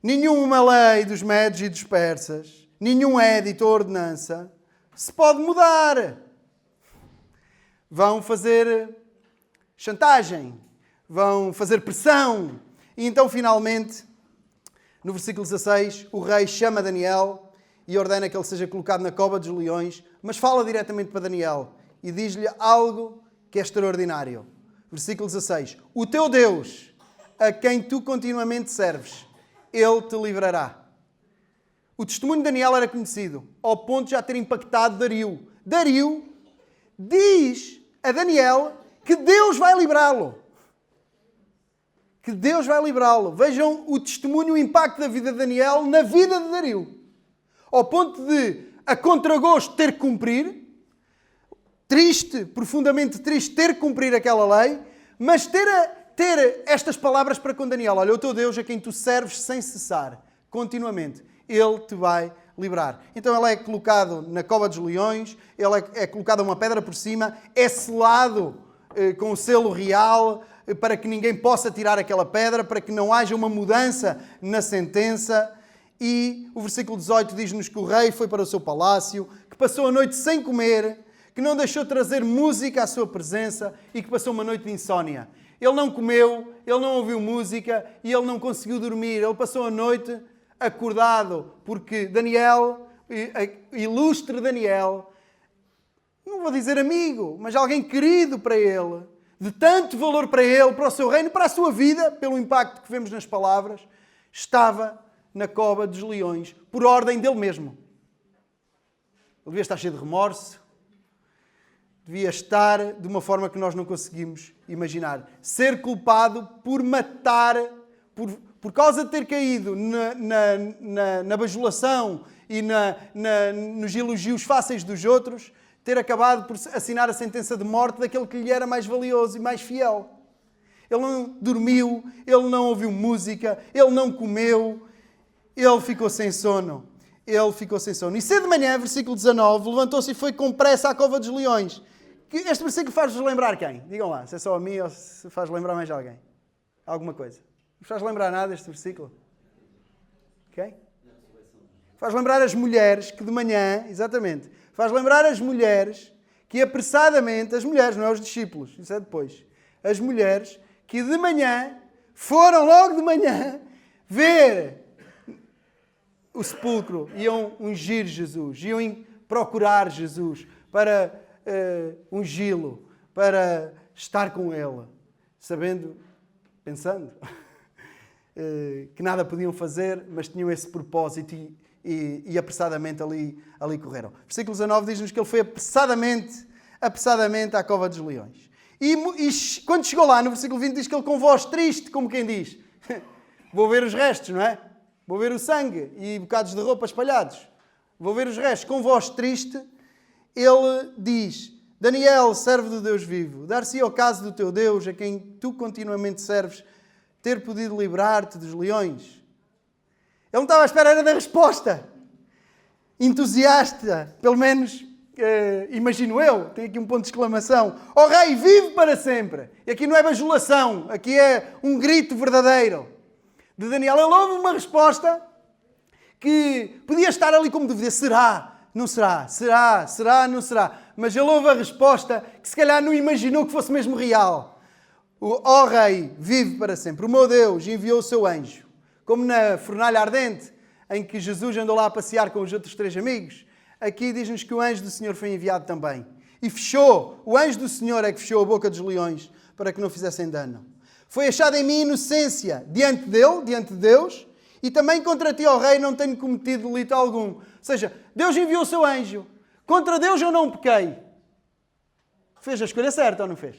Nenhuma lei dos medos e dos persas, nenhum édito ou ordenança se pode mudar. Vão fazer chantagem, vão fazer pressão. E então, finalmente, no versículo 16, o rei chama Daniel e ordena que ele seja colocado na cova dos leões, mas fala diretamente para Daniel e diz-lhe algo que é extraordinário. Versículo 16. O teu Deus, a quem tu continuamente serves, ele te livrará. O testemunho de Daniel era conhecido, ao ponto de já ter impactado Dario. Dario diz a Daniel que Deus vai livrá-lo. Que Deus vai livrá-lo. Vejam o testemunho, o impacto da vida de Daniel na vida de Dario. Ao ponto de, a contragosto, ter que cumprir, triste, profundamente triste, ter que cumprir aquela lei, mas ter estas palavras para com Daniel. Olha, o teu Deus a quem tu serves sem cessar, continuamente, ele te vai livrar. Então ele é colocado na cova dos leões, ele é colocado uma pedra por cima, é selado com o selo real, para que ninguém possa tirar aquela pedra, para que não haja uma mudança na sentença. E o versículo 18 diz-nos que o rei foi para o seu palácio, que passou a noite sem comer, que não deixou trazer música à sua presença e que passou uma noite de insónia. Ele não comeu, ele não ouviu música e ele não conseguiu dormir. Ele passou a noite acordado, porque Daniel, ilustre Daniel, não vou dizer amigo, mas alguém querido para ele, de tanto valor para ele, para o seu reino, para a sua vida, pelo impacto que vemos nas palavras, estava na cova dos leões, por ordem dele mesmo. Ele devia estar cheio de remorso, devia estar de uma forma que nós não conseguimos imaginar. Ser culpado por matar, por causa de ter caído na bajulação e nos elogios fáceis dos outros, ter acabado por assinar a sentença de morte daquele que lhe era mais valioso e mais fiel. Ele não dormiu, ele não ouviu música, ele não comeu, ele ficou sem sono. Ele ficou sem sono. E cedo de manhã, versículo 19, levantou-se e foi com pressa à cova dos leões. Este versículo faz-vos lembrar quem? Digam lá, se é só a mim ou se faz lembrar mais alguém. Alguma coisa. Não faz lembrar nada este versículo? Ok? Faz lembrar as mulheres que de manhã, exatamente, faz lembrar as mulheres que apressadamente, as mulheres, não é os discípulos, isso é depois, as mulheres que de manhã, foram logo de manhã, ver o sepulcro, iam ungir Jesus, iam procurar Jesus para ungí-lo, para estar com ele, sabendo, pensando que nada podiam fazer, mas tinham esse propósito e apressadamente ali correram. Versículo 19 diz-nos que ele foi apressadamente à cova dos leões. E quando chegou lá, no versículo 20 diz que ele com voz triste, como quem diz, vou ver os restos, não é? Vou ver o sangue e bocados de roupa espalhados. Vou ver os restos. Com voz triste, ele diz, Daniel, servo do Deus vivo, dar-se ao caso do teu Deus, a quem tu continuamente serves, ter podido livrar-te dos leões. Ele não estava à espera da resposta. Entusiasta, pelo menos, imagino eu, tem aqui um ponto de exclamação. Ó Rei, vive para sempre. E aqui não é bajulação, aqui é um grito verdadeiro de Daniel. Ele ouve uma resposta que podia estar ali como dúvida. Será? Não será? Será? Será? Não será? Mas ele ouve a resposta que se calhar não imaginou que fosse mesmo real. Ó Rei, vive para sempre. O meu Deus enviou o seu anjo. Como na fornalha ardente, em que Jesus andou lá a passear com os outros 3 amigos. Aqui diz-nos que o anjo do Senhor foi enviado também. E fechou. O anjo do Senhor é que fechou a boca dos leões para que não fizessem dano. Foi achada em mim inocência diante dele, diante de Deus, e também contra ti, ó Rei, não tenho cometido delito algum. Ou seja, Deus enviou o seu anjo. Contra Deus eu não pequei. Fez a escolha certa ou não fez?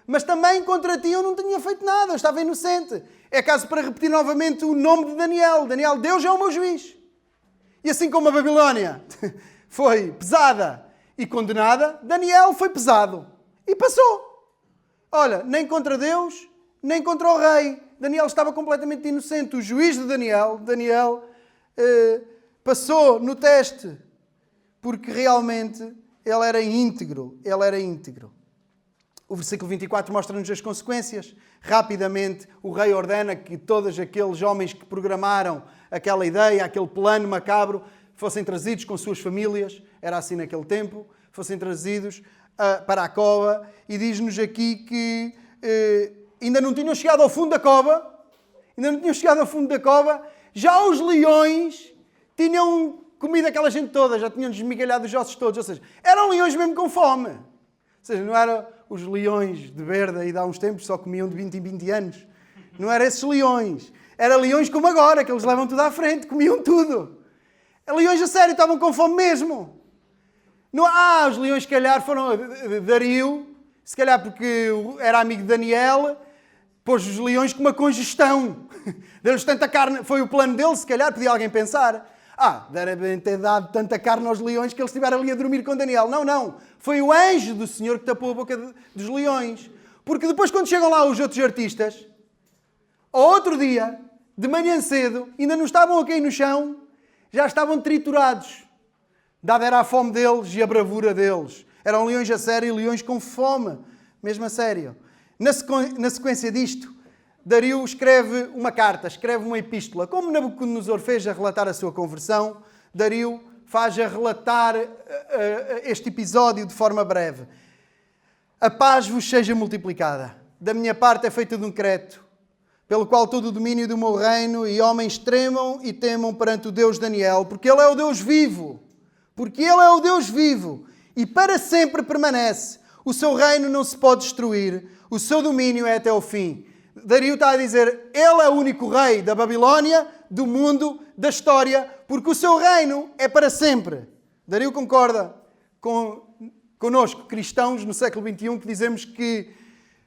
Mas também contra ti eu não tinha feito nada, eu estava inocente. É caso para repetir novamente o nome de Daniel. Daniel, Deus é o meu juiz. E assim como a Babilónia foi pesada e condenada, Daniel foi pesado e passou. Olha, nem contra Deus, nem contra o rei. Daniel estava completamente inocente. O juiz de Daniel passou no teste, porque realmente ele era íntegro. Ele era íntegro. O versículo 24 mostra-nos as consequências. Rapidamente, o rei ordena que todos aqueles homens que programaram aquela ideia, aquele plano macabro, fossem trazidos com suas famílias, era assim naquele tempo, fossem trazidos para a cova, e diz-nos aqui que ainda não tinham chegado ao fundo da cova, já os leões tinham comido aquela gente toda, já tinham desmigalhado os ossos todos, ou seja, eram leões mesmo com fome. Ou seja, não eram os leões de Berda e de há uns tempos só comiam de 20 em 20 anos. Não eram esses leões. Eram leões como agora, que eles levam tudo à frente, comiam tudo. Leões a sério, estavam com fome mesmo. Não, os leões se calhar foram Dario, se calhar porque era amigo de Daniel, pôs os leões com uma congestão. Deu-lhes tanta carne, foi o plano dele, se calhar, podia alguém pensar. Devem ter dado tanta carne aos leões que eles estiveram ali a dormir com Daniel. Não. Foi o anjo do Senhor que tapou a boca dos leões. Porque depois, quando chegam lá os outros artistas, ao outro dia, de manhã cedo, ainda não estavam a cair no chão, já estavam triturados. Dada era a fome deles e a bravura deles. Eram leões a sério e leões com fome, mesmo a sério. Na sequência disto, Dario escreve uma carta, escreve uma epístola. Como Nabucodonosor fez a relatar a sua conversão, Dario faz a relatar este episódio de forma breve. A paz vos seja multiplicada. Da minha parte é feito um decreto, pelo qual todo o domínio do meu reino e homens tremam e temam perante o Deus Daniel, porque Ele é o Deus vivo. Porque Ele é o Deus vivo e para sempre permanece. O seu reino não se pode destruir, o seu domínio é até o fim. Dario está a dizer, ele é o único rei da Babilónia, do mundo, da história, porque o seu reino é para sempre. Dario concorda connosco, cristãos, no século XXI, que dizemos que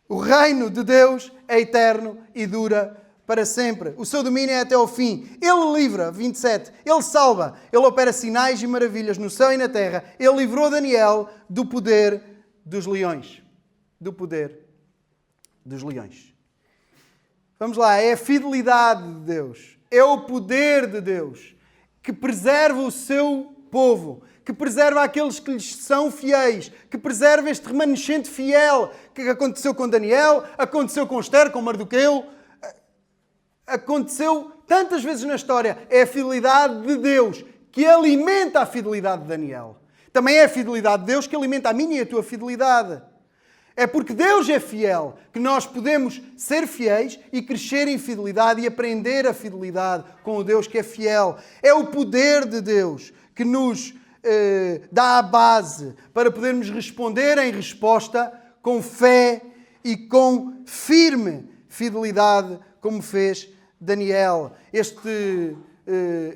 o reino de Deus é eterno e dura para sempre. O seu domínio é até ao fim. Ele livra, 27, ele salva, ele opera sinais e maravilhas no céu e na terra. Ele livrou Daniel do poder dos leões. Do poder dos leões. Vamos lá, é a fidelidade de Deus, é o poder de Deus que preserva o seu povo, que preserva aqueles que lhes são fiéis, que preserva este remanescente fiel, que aconteceu com Daniel, aconteceu com Esther, com Mardoqueu, aconteceu tantas vezes na história. É a fidelidade de Deus que alimenta a fidelidade de Daniel. Também é a fidelidade de Deus que alimenta a minha e a tua fidelidade. É porque Deus é fiel que nós podemos ser fiéis e crescer em fidelidade e aprender a fidelidade com o Deus que é fiel. É o poder de Deus que nos dá a base para podermos responder em resposta com fé e com firme fidelidade, como fez Daniel.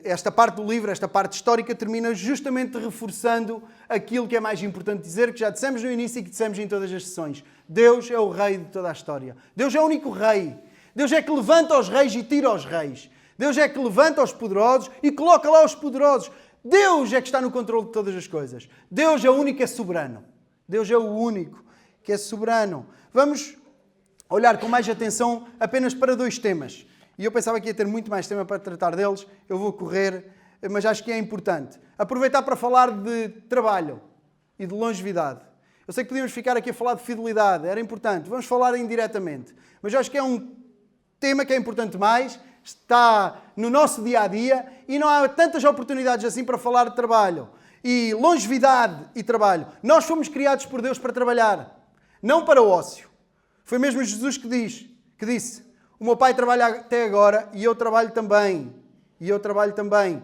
Esta parte do livro, esta parte histórica, termina justamente reforçando aquilo que é mais importante dizer, que já dissemos no início e que dissemos em todas as sessões. Deus é o rei de toda a história. Deus é o único rei. Deus é que levanta os reis e tira os reis. Deus é que levanta os poderosos e coloca lá os poderosos. Deus é que está no controle de todas as coisas. Deus é o único que é soberano. Deus é o único que é soberano. Vamos olhar com mais atenção apenas para 2 temas. E eu pensava que ia ter muito mais tema para tratar deles. Eu vou correr, mas acho que é importante. Aproveitar para falar de trabalho e de longevidade. Eu sei que podíamos ficar aqui a falar de fidelidade. Era importante. Vamos falar indiretamente. Mas eu acho que é um tema que é importante mais. Está no nosso dia-a-dia e não há tantas oportunidades assim para falar de trabalho. E longevidade e trabalho. Nós fomos criados por Deus para trabalhar, não para o ócio. Foi mesmo Jesus que disse: o meu pai trabalha até agora e eu trabalho também. E eu trabalho também.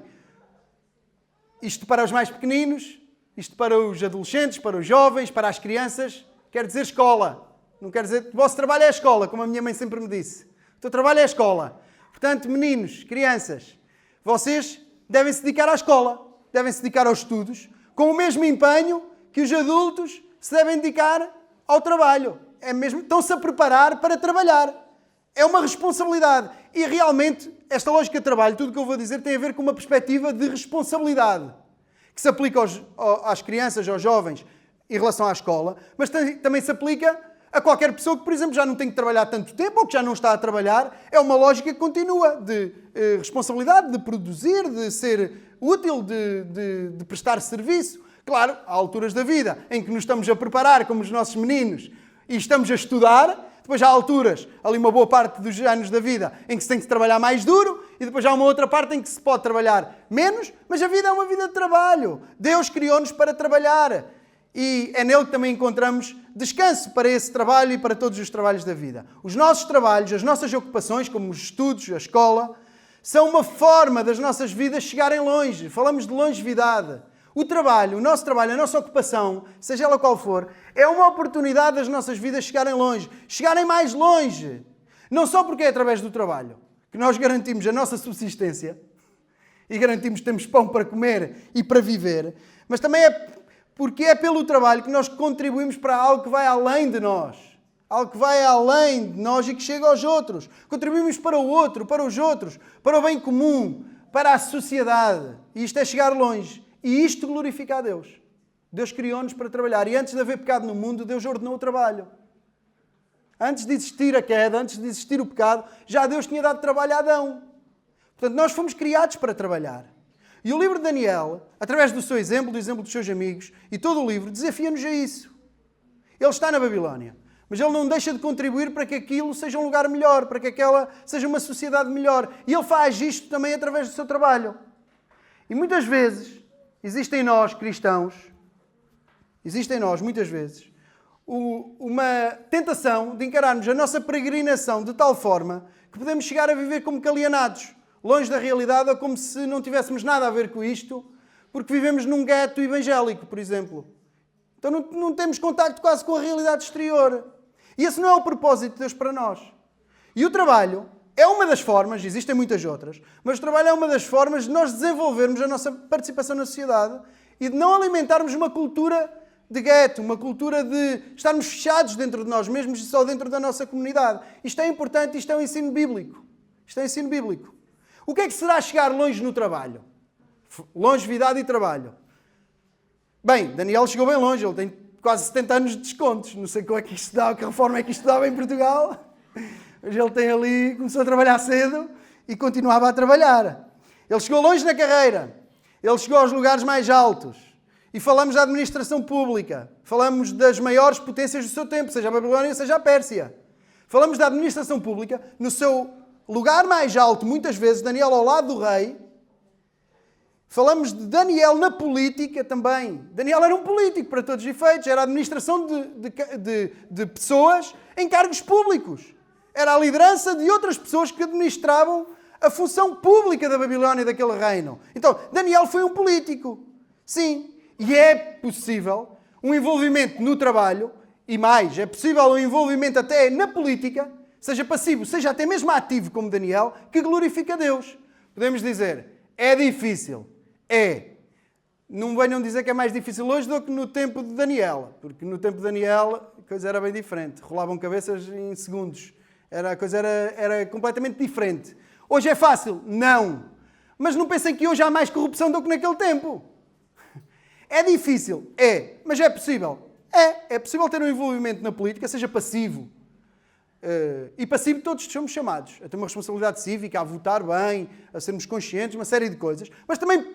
Isto para os mais pequeninos, isto para os adolescentes, para os jovens, para as crianças. Quer dizer escola. Não quer dizer... O vosso trabalho é a escola, como a minha mãe sempre me disse. O teu trabalho é a escola. Portanto, meninos, crianças, vocês devem se dedicar à escola. Devem se dedicar aos estudos, com o mesmo empenho que os adultos se devem dedicar ao trabalho. Estão-se a preparar para trabalhar. É uma responsabilidade. E realmente, esta lógica de trabalho, tudo o que eu vou dizer, tem a ver com uma perspectiva de responsabilidade, que se aplica às crianças, aos jovens, em relação à escola, mas também se aplica a qualquer pessoa que, por exemplo, já não tem que trabalhar tanto tempo ou que já não está a trabalhar. É uma lógica que continua de responsabilidade, de produzir, de ser útil, de prestar serviço. Claro, há alturas da vida em que nos estamos a preparar, como os nossos meninos, e estamos a estudar. Depois há alturas, ali uma boa parte dos anos da vida, em que se tem que trabalhar mais duro, e depois há uma outra parte em que se pode trabalhar menos, mas a vida é uma vida de trabalho. Deus criou-nos para trabalhar. E é nele que também encontramos descanso para esse trabalho e para todos os trabalhos da vida. Os nossos trabalhos, as nossas ocupações, como os estudos, a escola, são uma forma das nossas vidas chegarem longe. Falamos de longevidade. O trabalho, o nosso trabalho, a nossa ocupação, seja ela qual for, é uma oportunidade das nossas vidas chegarem longe. Chegarem mais longe. Não só porque é através do trabalho que nós garantimos a nossa subsistência e garantimos que temos pão para comer e para viver, mas também é porque é pelo trabalho que nós contribuímos para algo que vai além de nós. Algo que vai além de nós e que chega aos outros. Contribuímos para o outro, para os outros, para o bem comum, para a sociedade. E isto é chegar longe. E isto glorifica a Deus. Deus criou-nos para trabalhar. E antes de haver pecado no mundo, Deus ordenou o trabalho. Antes de existir a queda, antes de existir o pecado, já Deus tinha dado trabalho a Adão. Portanto, nós fomos criados para trabalhar. E o livro de Daniel, através do seu exemplo, do exemplo dos seus amigos, e todo o livro, desafia-nos a isso. Ele está na Babilónia, mas ele não deixa de contribuir para que aquilo seja um lugar melhor, para que aquela seja uma sociedade melhor. E ele faz isto também através do seu trabalho. E muitas vezes, existe em nós, cristãos, muitas vezes, uma tentação de encararmos a nossa peregrinação de tal forma que podemos chegar a viver como que alienados, longe da realidade, ou como se não tivéssemos nada a ver com isto, porque vivemos num gueto evangélico, por exemplo. Então não temos contacto quase com a realidade exterior. E esse não é o propósito de Deus para nós. E o trabalho é uma das formas, existem muitas outras, mas o trabalho é uma das formas de nós desenvolvermos a nossa participação na sociedade e de não alimentarmos uma cultura de gueto, uma cultura de estarmos fechados dentro de nós mesmos e só dentro da nossa comunidade. Isto é importante, isto é um ensino bíblico. Isto é um ensino bíblico. O que é que será chegar longe no trabalho? Longevidade e trabalho. Bem, Daniel chegou bem longe, ele tem quase 70 anos de descontos. Não sei qual é que isto dá, que reforma é que isto dava em Portugal. Mas ele tem ali, começou a trabalhar cedo e continuava a trabalhar. Ele chegou longe na carreira. Ele chegou aos lugares mais altos. E falamos da administração pública. Falamos das maiores potências do seu tempo, seja a Babilónia, seja a Pérsia. Falamos da administração pública no seu lugar mais alto, muitas vezes, Daniel ao lado do rei. Falamos de Daniel na política também. Daniel era um político para todos os efeitos. Era a administração de pessoas em cargos públicos. Era a liderança de outras pessoas que administravam a função pública da Babilónia, daquele reino. Então, Daniel foi um político. Sim. E é possível um envolvimento no trabalho, e mais, é possível um envolvimento até na política, seja passivo, seja até mesmo ativo como Daniel, que glorifica a Deus. Podemos dizer, é difícil. É. Não venham dizer que é mais difícil hoje do que no tempo de Daniel, porque no tempo de Daniel a coisa era bem diferente. Rolavam cabeças em segundos. A coisa era completamente diferente. Hoje é fácil? Não. Mas não pensem que hoje há mais corrupção do que naquele tempo. É difícil? É. Mas é possível? É. É possível ter um envolvimento na política, seja passivo. E passivo todos somos chamados a ter uma responsabilidade cívica, a votar bem, a sermos conscientes, uma série de coisas. Mas também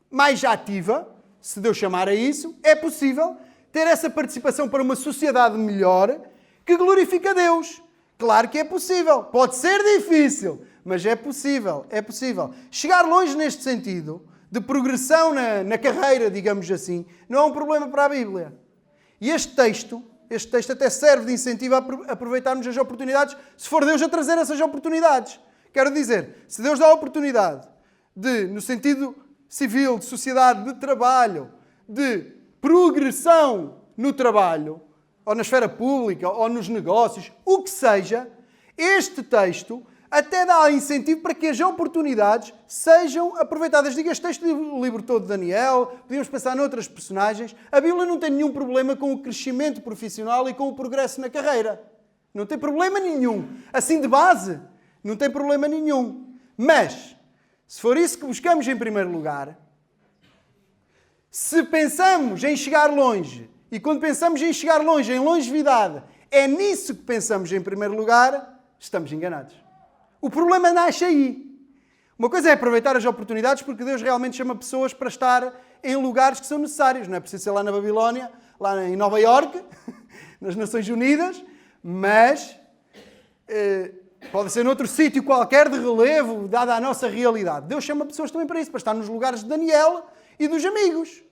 mais ativa, se Deus chamar a isso, é possível ter essa participação para uma sociedade melhor que glorifica a Deus. Claro que é possível. Pode ser difícil, mas é possível. É possível. Chegar longe neste sentido, de progressão na carreira, digamos assim, não é um problema para a Bíblia. E este texto até serve de incentivo a aproveitarmos as oportunidades, se for Deus a trazer essas oportunidades. Quero dizer, se Deus dá a oportunidade de, no sentido civil, de sociedade, de trabalho, de progressão no trabalho, ou na esfera pública, ou nos negócios, o que seja, este texto até dá incentivo para que as oportunidades sejam aproveitadas. Diga, este texto libertou de Daniel, podíamos pensar noutras personagens. A Bíblia não tem nenhum problema com o crescimento profissional e com o progresso na carreira. Não tem problema nenhum. Assim de base, não tem problema nenhum. Mas, se for isso que buscamos em primeiro lugar, se pensamos em chegar longe, e quando pensamos em chegar longe, em longevidade, é nisso que pensamos em primeiro lugar, estamos enganados. O problema nasce aí. Uma coisa é aproveitar as oportunidades, porque Deus realmente chama pessoas para estar em lugares que são necessários. Não é preciso ser lá na Babilónia, lá em Nova Iorque, nas Nações Unidas, mas pode ser noutro sítio qualquer de relevo, dada a nossa realidade. Deus chama pessoas também para isso, para estar nos lugares de Daniel e dos amigos.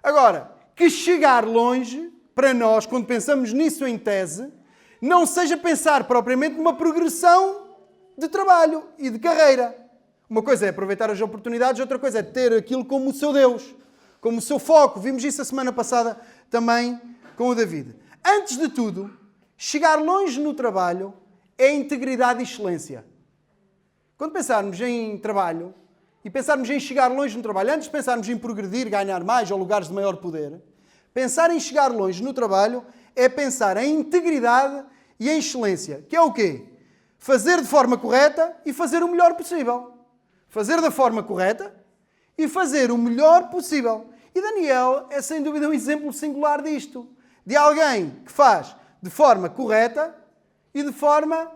Agora, que chegar longe, para nós, quando pensamos nisso em tese, não seja pensar propriamente numa progressão de trabalho e de carreira. Uma coisa é aproveitar as oportunidades, outra coisa é ter aquilo como o seu Deus, como o seu foco. Vimos isso a semana passada também com o David. Antes de tudo, chegar longe no trabalho é integridade e excelência. Quando pensarmos em trabalho e pensarmos em chegar longe no trabalho, antes de pensarmos em progredir, ganhar mais ou lugares de maior poder, pensar em chegar longe no trabalho é pensar em integridade e em excelência, que é o quê? Fazer de forma correta e fazer o melhor possível. Fazer da forma correta e fazer o melhor possível. E Daniel é sem dúvida um exemplo singular disto. De alguém que faz de forma correta e de forma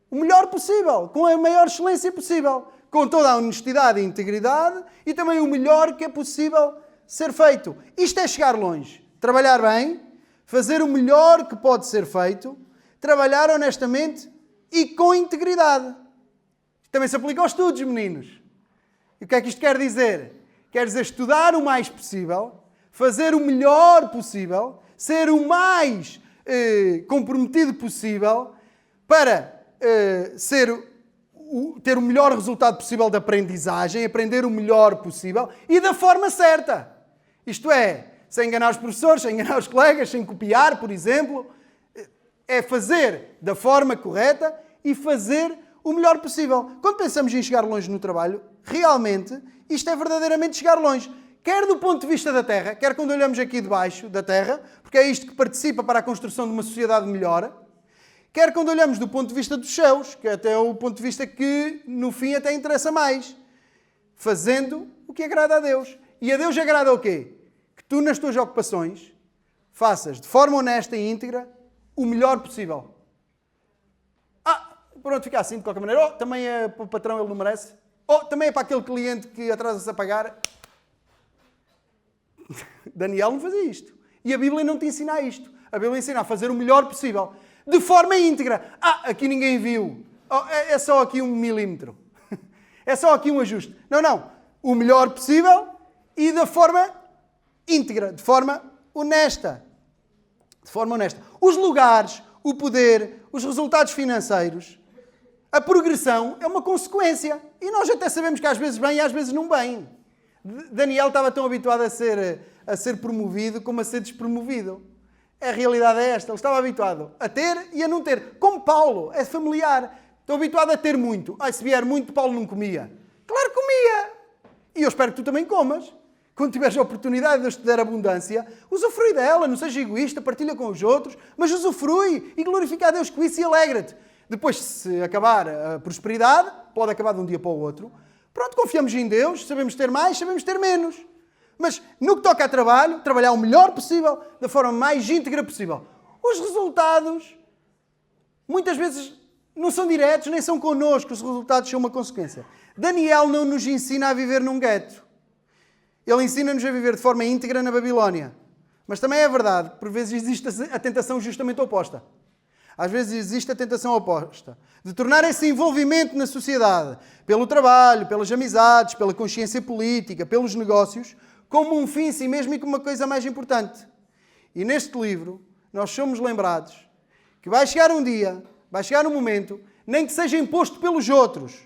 o melhor possível, com a maior excelência possível, com toda a honestidade e integridade e também o melhor que é possível ser feito. Isto é chegar longe. Trabalhar bem, fazer o melhor que pode ser feito, trabalhar honestamente e com integridade. Também se aplica aos estudos, meninos. E o que é que isto quer dizer? Quer dizer estudar o mais possível, fazer o melhor possível, ser o mais comprometido possível para ter o melhor resultado possível de aprendizagem, aprender o melhor possível e da forma certa. Isto é, sem enganar os professores, sem enganar os colegas, sem copiar, por exemplo. É fazer da forma correta e fazer o melhor possível. Quando pensamos em chegar longe no trabalho, realmente isto é verdadeiramente chegar longe. Quer do ponto de vista da Terra, quer quando olhamos aqui debaixo da Terra, porque é isto que participa para a construção de uma sociedade melhor, quer quando olhamos do ponto de vista dos céus, que é até o ponto de vista que no fim até interessa mais. Fazendo o que agrada a Deus. E a Deus agrada o quê? Que tu nas tuas ocupações faças de forma honesta e íntegra o melhor possível. Pronto, fica assim de qualquer maneira. Também é para o patrão, ele não merece. Também é para aquele cliente que atrasa-se a pagar. Daniel não fazia isto. E a Bíblia não te ensina isto. A Bíblia ensina a fazer o melhor possível. De forma íntegra. Aqui ninguém viu. É só aqui 1 milímetro. É só aqui um ajuste. Não. O melhor possível e da forma íntegra. De forma honesta. De forma honesta. Os lugares, o poder, os resultados financeiros, a progressão é uma consequência. E nós até sabemos que às vezes bem e às vezes não bem. Daniel estava tão habituado a ser promovido como a ser despromovido. A realidade é esta. Ele estava habituado a ter e a não ter. Como Paulo, é familiar. Estou habituado a ter muito. Se vier muito, Paulo não comia. Claro que comia. E eu espero que tu também comas. Quando tiveres a oportunidade de Deus te der abundância, usufrui dela. Não seja egoísta, partilha com os outros, mas usufrui e glorifica a Deus com isso e alegra-te. Depois, se acabar a prosperidade, pode acabar de um dia para o outro. Pronto, confiamos em Deus, sabemos ter mais, sabemos ter menos. Mas no que toca a trabalho, trabalhar o melhor possível, da forma mais íntegra possível. Os resultados, muitas vezes, não são diretos, nem são connosco. Os resultados são uma consequência. Daniel não nos ensina a viver num gueto. Ele ensina-nos a viver de forma íntegra na Babilónia. Mas também é verdade que, por vezes, existe a tentação justamente oposta. Às vezes existe a tentação oposta. De tornar esse envolvimento na sociedade, pelo trabalho, pelas amizades, pela consciência política, pelos negócios, como um fim em si mesmo e como uma coisa mais importante. E neste livro, nós somos lembrados que vai chegar um dia, vai chegar um momento, nem que seja imposto pelos outros,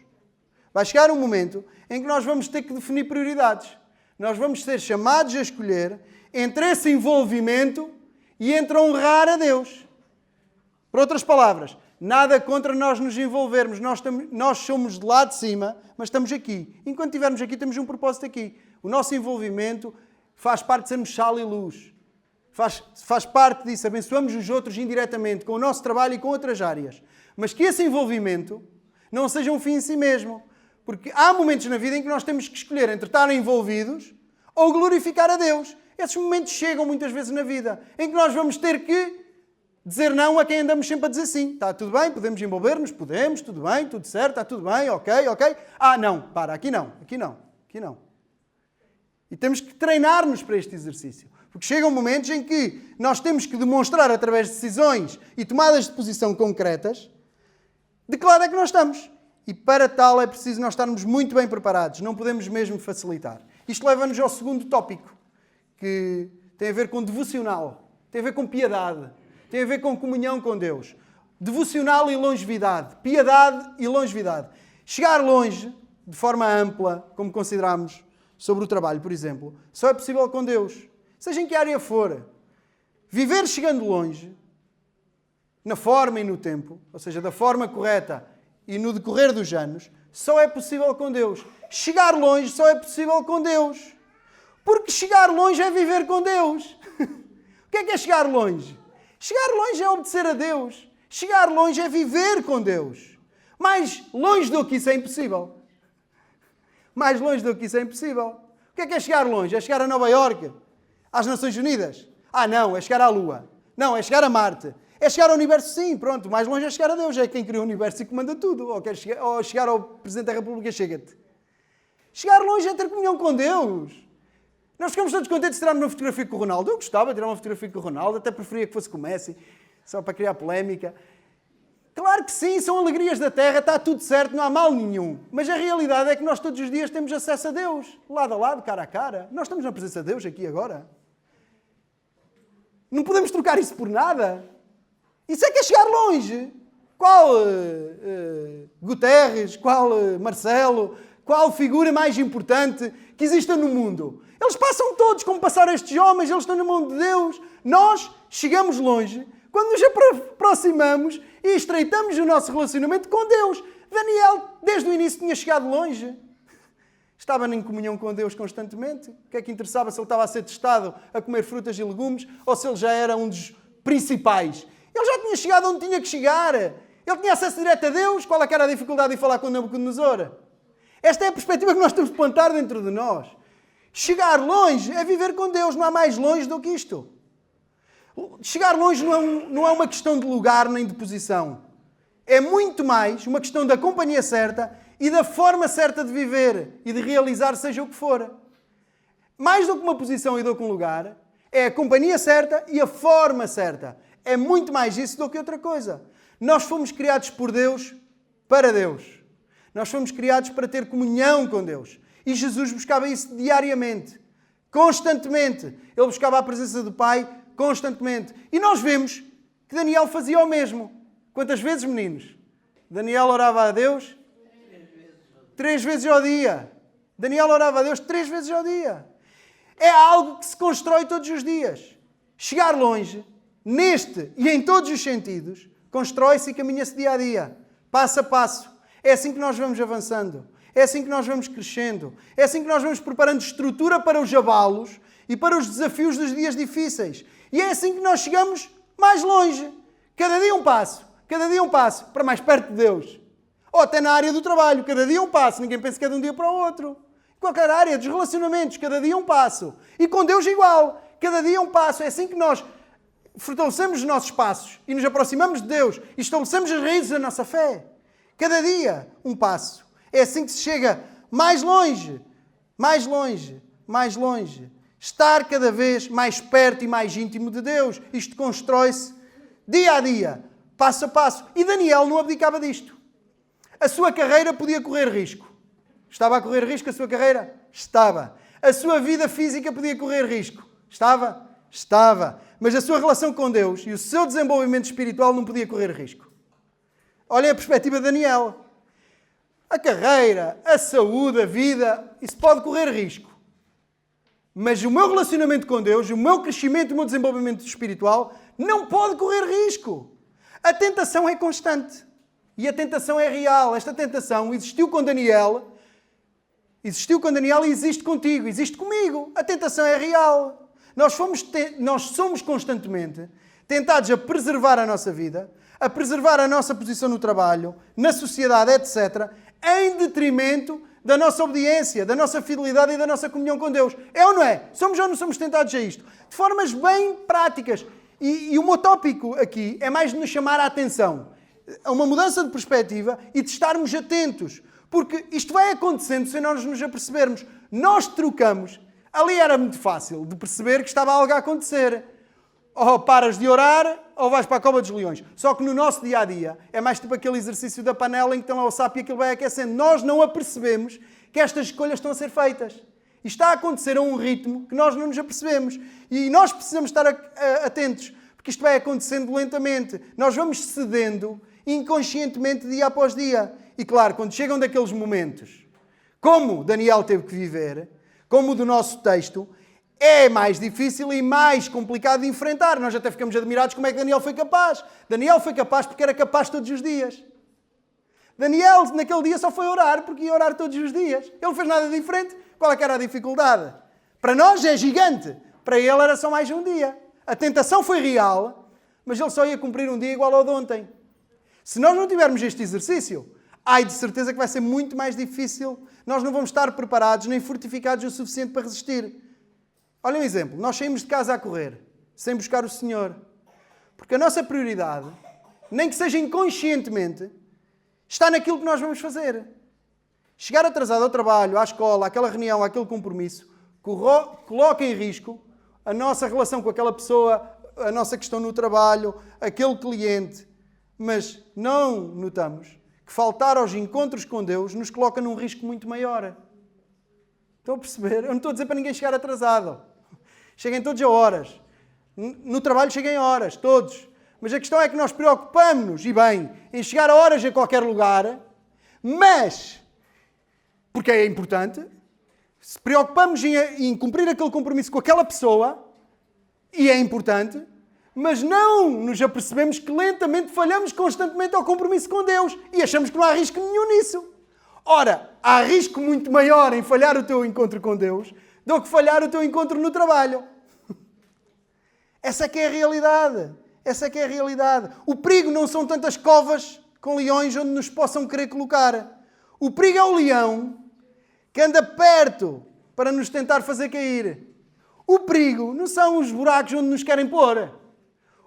vai chegar um momento em que nós vamos ter que definir prioridades. Nós vamos ser chamados a escolher entre esse envolvimento e entre honrar a Deus. Por outras palavras, nada contra nós nos envolvermos. Nós somos de lá de cima, mas estamos aqui. Enquanto estivermos aqui, temos um propósito aqui. O nosso envolvimento faz parte de sermos sal e luz. Faz parte disso. Abençoamos os outros indiretamente, com o nosso trabalho e com outras áreas. Mas que esse envolvimento não seja um fim em si mesmo. Porque há momentos na vida em que nós temos que escolher entre estar envolvidos ou glorificar a Deus. Esses momentos chegam muitas vezes na vida, em que nós vamos ter que dizer não a quem andamos sempre a dizer sim. Está tudo bem, podemos envolver-nos, podemos, tudo bem, tudo certo, está tudo bem, ok. Não, aqui não. E temos que treinar-nos para este exercício. Porque chegam momentos em que nós temos que demonstrar através de decisões e tomadas de posição concretas de que lado é que nós estamos. E para tal é preciso nós estarmos muito bem preparados. Não podemos mesmo facilitar. Isto leva-nos ao segundo tópico, que tem a ver com devocional, tem a ver com piedade, tem a ver com comunhão com Deus. Devocional e longevidade. Piedade e longevidade. Chegar longe, de forma ampla, como consideramos sobre o trabalho, por exemplo, só é possível com Deus. Seja em que área for. Viver chegando longe, na forma e no tempo, ou seja, da forma correta e no decorrer dos anos, só é possível com Deus. Chegar longe só é possível com Deus. Porque chegar longe é viver com Deus. O que é chegar longe? Chegar longe é obedecer a Deus. Chegar longe é viver com Deus. Mais longe do que isso é impossível. Mais longe do que isso é impossível. O que é chegar longe? É chegar a Nova Iorque? Às Nações Unidas? Não, é chegar à Lua. Não, é chegar a Marte. É chegar ao universo, sim, pronto. Mais longe é chegar a Deus. É quem criou o universo e comanda tudo. Ou chegar ao Presidente da República, chega-te. Chegar longe é ter comunhão com Deus. Nós ficamos todos contentes de tirarmos uma fotografia com o Ronaldo. Eu gostava de tirar uma fotografia com o Ronaldo, até preferia que fosse com o Messi, só para criar polémica. Claro que sim, são alegrias da terra, está tudo certo, não há mal nenhum. Mas a realidade é que nós todos os dias temos acesso a Deus, lado a lado, cara a cara. Nós estamos na presença de Deus aqui agora. Não podemos trocar isso por nada. Isso é chegar longe. Qual Guterres, qual Marcelo, qual figura mais importante que exista no mundo? Eles passam todos como passaram estes homens, eles estão na mão de Deus. Nós chegamos longe quando nos aproximamos e estreitamos o nosso relacionamento com Deus. Daniel, desde o início, tinha chegado longe. Estava em comunhão com Deus constantemente. O que é que interessava se ele estava a ser testado a comer frutas e legumes ou se ele já era um dos principais? Ele já tinha chegado onde tinha que chegar. Ele tinha acesso direto a Deus. Qual é que era a dificuldade de falar com Nabucodonosor? Esta é a perspectiva que nós temos de plantar dentro de nós. Chegar longe é viver com Deus. Não há mais longe do que isto. Chegar longe não é uma questão de lugar nem de posição. É muito mais uma questão da companhia certa e da forma certa de viver e de realizar seja o que for. Mais do que uma posição e do que um lugar, é a companhia certa e a forma certa. É muito mais isso do que outra coisa. Nós fomos criados por Deus para Deus. Nós fomos criados para ter comunhão com Deus. E Jesus buscava isso diariamente, constantemente. Ele buscava a presença do Pai constantemente. E nós vemos que Daniel fazia o mesmo. Quantas vezes, meninos? Daniel orava a Deus 3 vezes ao dia. Daniel orava a Deus 3 vezes ao dia. É algo que se constrói todos os dias. Chegar longe, neste e em todos os sentidos, constrói-se e caminha-se dia a dia, passo a passo. É assim que nós vamos avançando. É assim que nós vamos crescendo. É assim que nós vamos preparando estrutura para os abalos e para os desafios dos dias difíceis. E é assim que nós chegamos mais longe. Cada dia um passo para mais perto de Deus. Ou até na área do trabalho, cada dia um passo. Ninguém pensa que é de um dia para o outro. Em qualquer área, dos relacionamentos, cada dia um passo. E com Deus igual, cada dia um passo. É assim que nós fortalecemos os nossos passos e nos aproximamos de Deus e estabelecemos as raízes da nossa fé. Cada dia um passo. É assim que se chega mais longe, mais longe, mais longe. Estar cada vez mais perto e mais íntimo de Deus. Isto constrói-se dia a dia, passo a passo. E Daniel não abdicava disto. A sua carreira podia correr risco. Estava a correr risco a sua carreira? Estava. A sua vida física podia correr risco? Estava? Estava. Mas a sua relação com Deus e o seu desenvolvimento espiritual não podia correr risco. Olhem a perspectiva de Daniel. A carreira, a saúde, a vida, isso pode correr risco. Mas o meu relacionamento com Deus, o meu crescimento e o meu desenvolvimento espiritual não pode correr risco. A tentação é constante. E a tentação é real. Esta tentação existiu com Daniel e existe contigo, existe comigo. A tentação é real. Nós somos constantemente tentados a preservar a nossa vida, a preservar a nossa posição no trabalho, na sociedade, etc., em detrimento da nossa obediência, da nossa fidelidade e da nossa comunhão com Deus. É ou não é? Somos ou não somos tentados a isto? De formas bem práticas. E o meu tópico aqui é mais de nos chamar a atenção a uma mudança de perspectiva e de estarmos atentos. Porque isto vai acontecendo sem nós nos apercebermos. Nós trocamos. Ali era muito fácil de perceber que estava algo a acontecer. Ou paras de orar ou vais para a cova dos leões. Só que no nosso dia-a-dia é mais tipo aquele exercício da panela em que estão lá o sapo e aquilo vai aquecendo. Nós não apercebemos que estas escolhas estão a ser feitas. E está a acontecer a um ritmo que nós não nos apercebemos. E nós precisamos estar atentos, porque isto vai acontecendo lentamente. Nós vamos cedendo inconscientemente dia após dia. E claro, quando chegam daqueles momentos, como Daniel teve que viver, como o do nosso texto, é mais difícil e mais complicado de enfrentar. Nós até ficamos admirados como é que Daniel foi capaz. Daniel foi capaz porque era capaz todos os dias. Daniel, naquele dia, só foi orar porque ia orar todos os dias. Ele não fez nada diferente. Qual é que era a dificuldade? Para nós é gigante. Para ele era só mais um dia. A tentação foi real, mas ele só ia cumprir um dia igual ao de ontem. Se nós não tivermos este exercício, ai de certeza que vai ser muito mais difícil. Nós não vamos estar preparados nem fortificados o suficiente para resistir. Olha um exemplo. Nós saímos de casa a correr, sem buscar o Senhor. Porque a nossa prioridade, nem que seja inconscientemente, está naquilo que nós vamos fazer. Chegar atrasado ao trabalho, à escola, àquela reunião, àquele compromisso, coloca em risco a nossa relação com aquela pessoa, a nossa questão no trabalho, aquele cliente. Mas não notamos que faltar aos encontros com Deus nos coloca num risco muito maior. Estão a perceber? Eu não estou a dizer para ninguém chegar atrasado. Cheguem todos a horas. No trabalho cheguem a horas, todos. Mas a questão é que nós preocupamos-nos, e bem, em chegar a horas a qualquer lugar, mas, porque é importante, se preocupamos em cumprir aquele compromisso com aquela pessoa, e é importante, mas não nos apercebemos que lentamente falhamos constantemente ao compromisso com Deus e achamos que não há risco nenhum nisso. Ora, há risco muito maior em falhar o teu encontro com Deus do que falhar o teu encontro no trabalho. Essa é que é a realidade. Essa é que é a realidade. O perigo não são tantas covas com leões onde nos possam querer colocar. O perigo é o leão que anda perto para nos tentar fazer cair. O perigo não são os buracos onde nos querem pôr.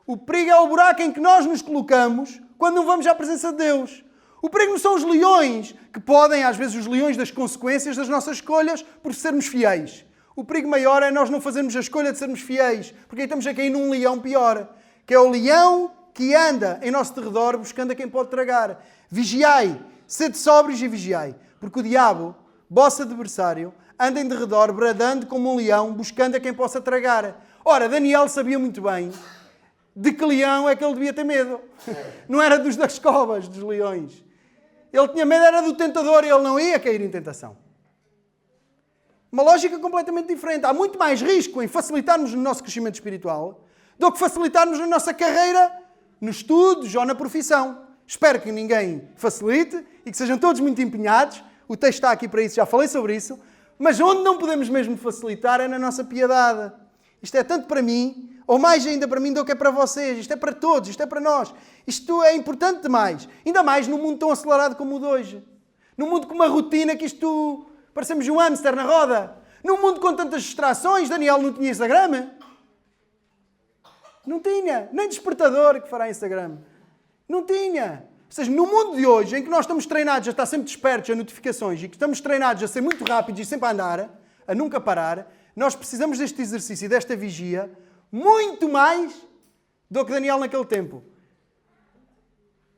O perigo é o buraco em que nós nos colocamos quando não vamos à presença de Deus. O perigo não são os leões, que podem, às vezes, os leões das consequências das nossas escolhas por sermos fiéis. O perigo maior é nós não fazermos a escolha de sermos fiéis, porque aí estamos a cair num leão pior, que é o leão que anda em nosso derredor buscando a quem pode tragar. Vigiai, sede sóbrios e vigiai, porque o diabo, vosso adversário, anda em derredor, bradando como um leão, buscando a quem possa tragar. Ora, Daniel sabia muito bem de que leão é que ele devia ter medo. Não era dos das covas, dos leões. Ele tinha medo, era do tentador, e ele não ia cair em tentação. Uma lógica completamente diferente. Há muito mais risco em facilitarmos o nosso crescimento espiritual do que facilitarmos na nossa carreira, nos estudos ou na profissão. Espero que ninguém facilite e que sejam todos muito empenhados. O texto está aqui para isso, já falei sobre isso. Mas onde não podemos mesmo facilitar é na nossa piedade. Isto é tanto para mim, ou mais ainda para mim do que é para vocês. Isto é para todos, isto é para nós. Isto é importante demais. Ainda mais num mundo tão acelerado como o de hoje. Num mundo com uma rotina que isto... Parecemos um hamster na roda. Num mundo com tantas distrações. Daniel não tinha Instagram. Não tinha. Nem despertador que fará Instagram. Não tinha. Ou seja, no mundo de hoje, em que nós estamos treinados a estar sempre despertos a notificações e que estamos treinados a ser muito rápidos e sempre a andar, a nunca parar, nós precisamos deste exercício e desta vigia muito mais do que Daniel naquele tempo.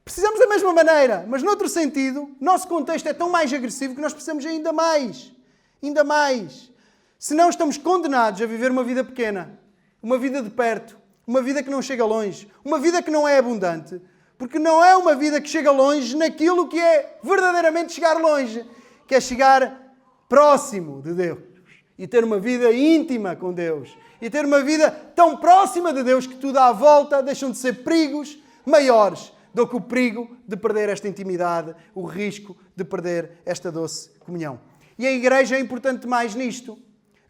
Precisamos da mesma maneira, mas noutro sentido, nosso contexto é tão mais agressivo que nós precisamos ainda mais. Ainda mais. Senão estamos condenados a viver uma vida pequena, uma vida de perto, uma vida que não chega longe, uma vida que não é abundante, porque não é uma vida que chega longe naquilo que é verdadeiramente chegar longe, que é chegar próximo de Deus e ter uma vida íntima com Deus e ter uma vida tão próxima de Deus que tudo à volta deixam de ser perigos maiores do que o perigo de perder esta intimidade, o risco de perder esta doce comunhão. E a igreja é importante mais nisto.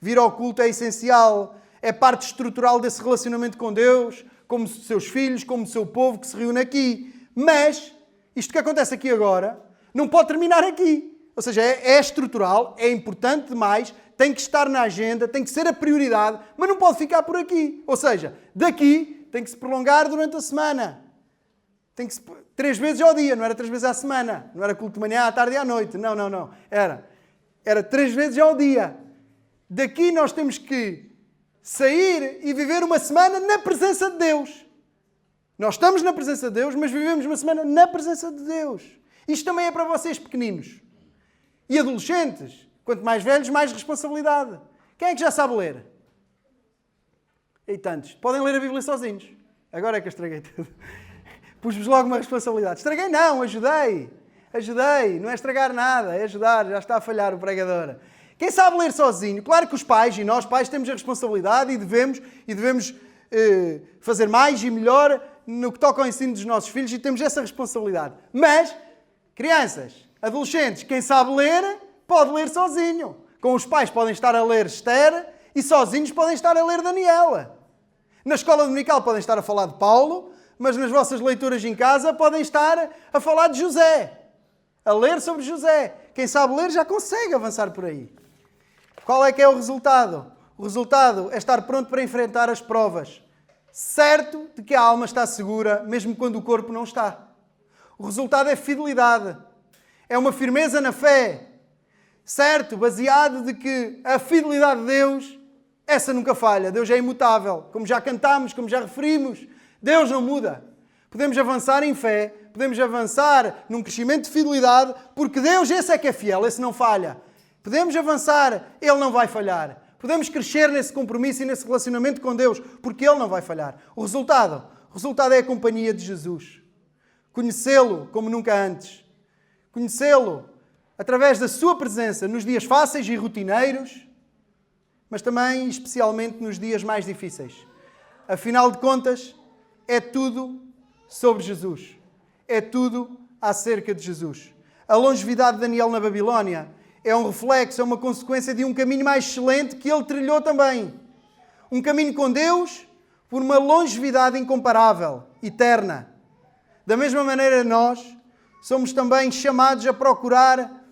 Vir ao culto é essencial, é parte estrutural desse relacionamento com Deus, como seus filhos, como o seu povo que se reúne aqui. Mas isto que acontece aqui agora não pode terminar aqui. Ou seja, é estrutural, é importante demais, tem que estar na agenda, tem que ser a prioridade, mas não pode ficar por aqui. Ou seja, daqui tem que se prolongar durante a semana. Tem que se... 3 vezes ao dia, não era 3 vezes à semana. Não era culto de manhã, à tarde e à noite. Não. Era 3 vezes ao dia. Daqui nós temos que sair e viver uma semana na presença de Deus. Nós estamos na presença de Deus, mas vivemos uma semana na presença de Deus. Isto também é para vocês pequeninos. E adolescentes. Quanto mais velhos, mais responsabilidade. Quem é que já sabe ler? E tantos. Podem ler a Bíblia sozinhos. Agora é que eu estraguei tudo. Pus-vos logo uma responsabilidade. Estraguei não, ajudei. Não é estragar nada, é ajudar. Já está a falhar o pregador. Quem sabe ler sozinho? Claro que os pais e nós pais temos a responsabilidade e devemos fazer mais e melhor no que toca ao ensino dos nossos filhos e temos essa responsabilidade. Mas, crianças, adolescentes, quem sabe ler, pode ler sozinho. Com os pais podem estar a ler Esther e sozinhos podem estar a ler Daniela. Na escola dominical podem estar a falar de Paulo, mas nas vossas leituras em casa podem estar a falar de José. A ler sobre José. Quem sabe ler já consegue avançar por aí. Qual é que é o resultado? O resultado é estar pronto para enfrentar as provas. Certo de que a alma está segura, mesmo quando o corpo não está. O resultado é fidelidade. É uma firmeza na fé. Certo, baseado de que a fidelidade de Deus, essa nunca falha. Deus é imutável. Como já cantámos, como já referimos, Deus não muda. Podemos avançar em fé, podemos avançar num crescimento de fidelidade, porque Deus, esse é que é fiel, esse não falha. Podemos avançar, Ele não vai falhar. Podemos crescer nesse compromisso e nesse relacionamento com Deus, porque Ele não vai falhar. O resultado é a companhia de Jesus. Conhecê-lo como nunca antes. Conhecê-lo através da sua presença nos dias fáceis e rotineiros, mas também, especialmente, nos dias mais difíceis. Afinal de contas, é tudo sobre Jesus. É tudo acerca de Jesus. A longevidade de Daniel na Babilónia é um reflexo, é uma consequência de um caminho mais excelente que ele trilhou também. Um caminho com Deus por uma longevidade incomparável, eterna. Da mesma maneira, nós somos também chamados a procurar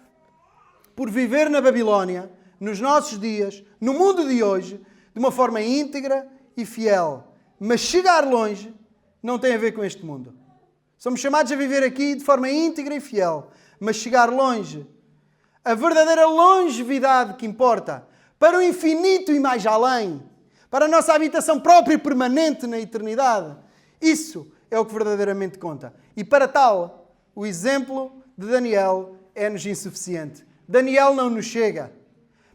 por viver na Babilónia, nos nossos dias, no mundo de hoje, de uma forma íntegra e fiel. Mas chegar longe não tem a ver com este mundo. Somos chamados a viver aqui de forma íntegra e fiel, mas chegar longe. A verdadeira longevidade que importa, para o infinito e mais além, para a nossa habitação própria e permanente na eternidade. Isso é o que verdadeiramente conta. E para tal, o exemplo de Daniel é-nos insuficiente. Daniel não nos chega.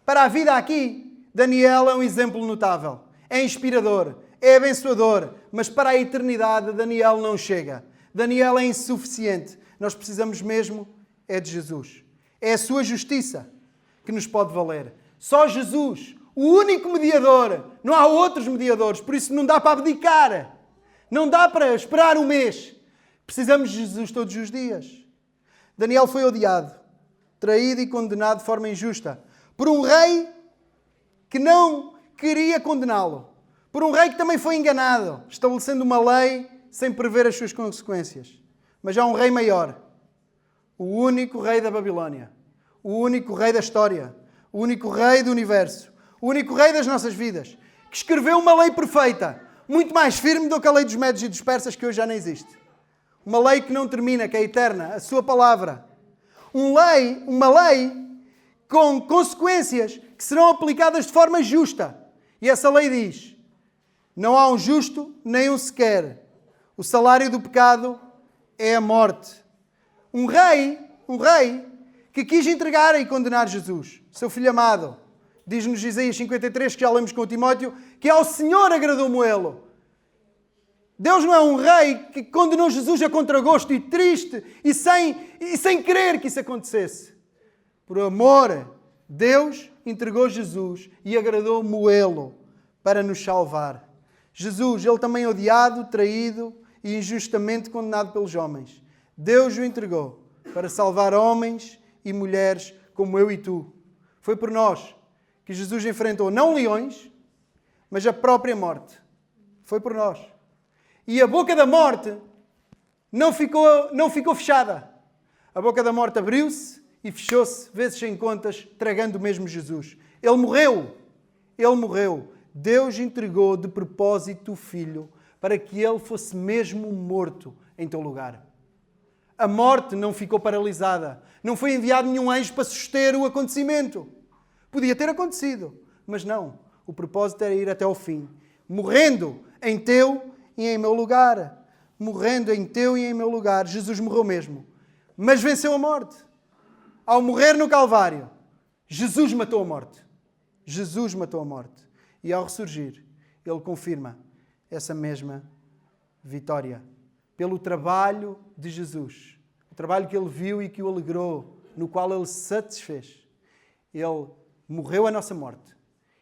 Para a vida aqui, Daniel é um exemplo notável. É inspirador, é abençoador, mas para a eternidade Daniel não chega. Daniel é insuficiente. Nós precisamos mesmo é de Jesus. É a sua justiça que nos pode valer. Só Jesus, o único mediador. Não há outros mediadores, por isso não dá para abdicar. Não dá para esperar um mês. Precisamos de Jesus todos os dias. Daniel foi odiado, traído e condenado de forma injusta por um rei que não queria condená-lo. Por um rei que também foi enganado, estabelecendo uma lei sem prever as suas consequências. Mas há um rei maior. O único rei da Babilónia. O único rei da história. O único rei do universo. O único rei das nossas vidas. Que escreveu uma lei perfeita. Muito mais firme do que a lei dos Medos e dos Persas, que hoje já não existe. Uma lei que não termina, que é eterna. A sua palavra. Uma lei com consequências que serão aplicadas de forma justa. E essa lei diz: não há um justo, nem um sequer. O salário do pecado é a morte. Um rei que quis entregar e condenar Jesus, seu filho amado. Diz-nos Isaías 53, que já lemos com o Timóteo, que ao Senhor agradou Moê-lo. Deus não é um rei que condenou Jesus a contragosto e triste e sem querer que isso acontecesse. Por amor, Deus entregou Jesus e agradou Moê-lo para nos salvar. Jesus, ele também odiado, traído e injustamente condenado pelos homens. Deus o entregou para salvar homens e mulheres como eu e tu. Foi por nós que Jesus enfrentou não leões, mas a própria morte. Foi por nós. E a boca da morte não ficou fechada. A boca da morte abriu-se e fechou-se, vezes sem contas, tragando mesmo Jesus. Ele morreu. Ele morreu. Deus entregou de propósito o Filho para que ele fosse mesmo morto em teu lugar. A morte não ficou paralisada. Não foi enviado nenhum anjo para suster o acontecimento. Podia ter acontecido, mas não. O propósito era ir até ao fim. Morrendo em teu e em meu lugar. Morrendo em teu e em meu lugar. Jesus morreu mesmo. Mas venceu a morte. Ao morrer no Calvário, Jesus matou a morte. Jesus matou a morte. E ao ressurgir, ele confirma essa mesma vitória. Pelo trabalho de Jesus. O trabalho que ele viu e que o alegrou, no qual ele se satisfez. Ele morreu a nossa morte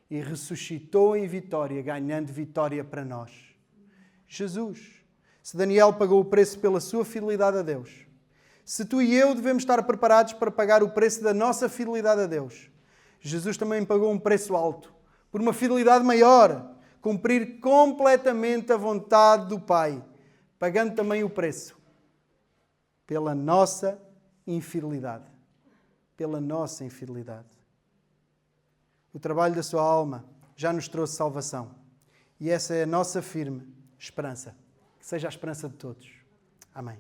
e ressuscitou em vitória, ganhando vitória para nós. Jesus. Se Daniel pagou o preço pela sua fidelidade a Deus, se tu e eu devemos estar preparados para pagar o preço da nossa fidelidade a Deus, Jesus também pagou um preço alto, por uma fidelidade maior, cumprir completamente a vontade do Pai, pagando também o preço pela nossa infidelidade. Pela nossa infidelidade. O trabalho da sua alma já nos trouxe salvação. E essa é a nossa firme esperança. Que seja a esperança de todos. Amém.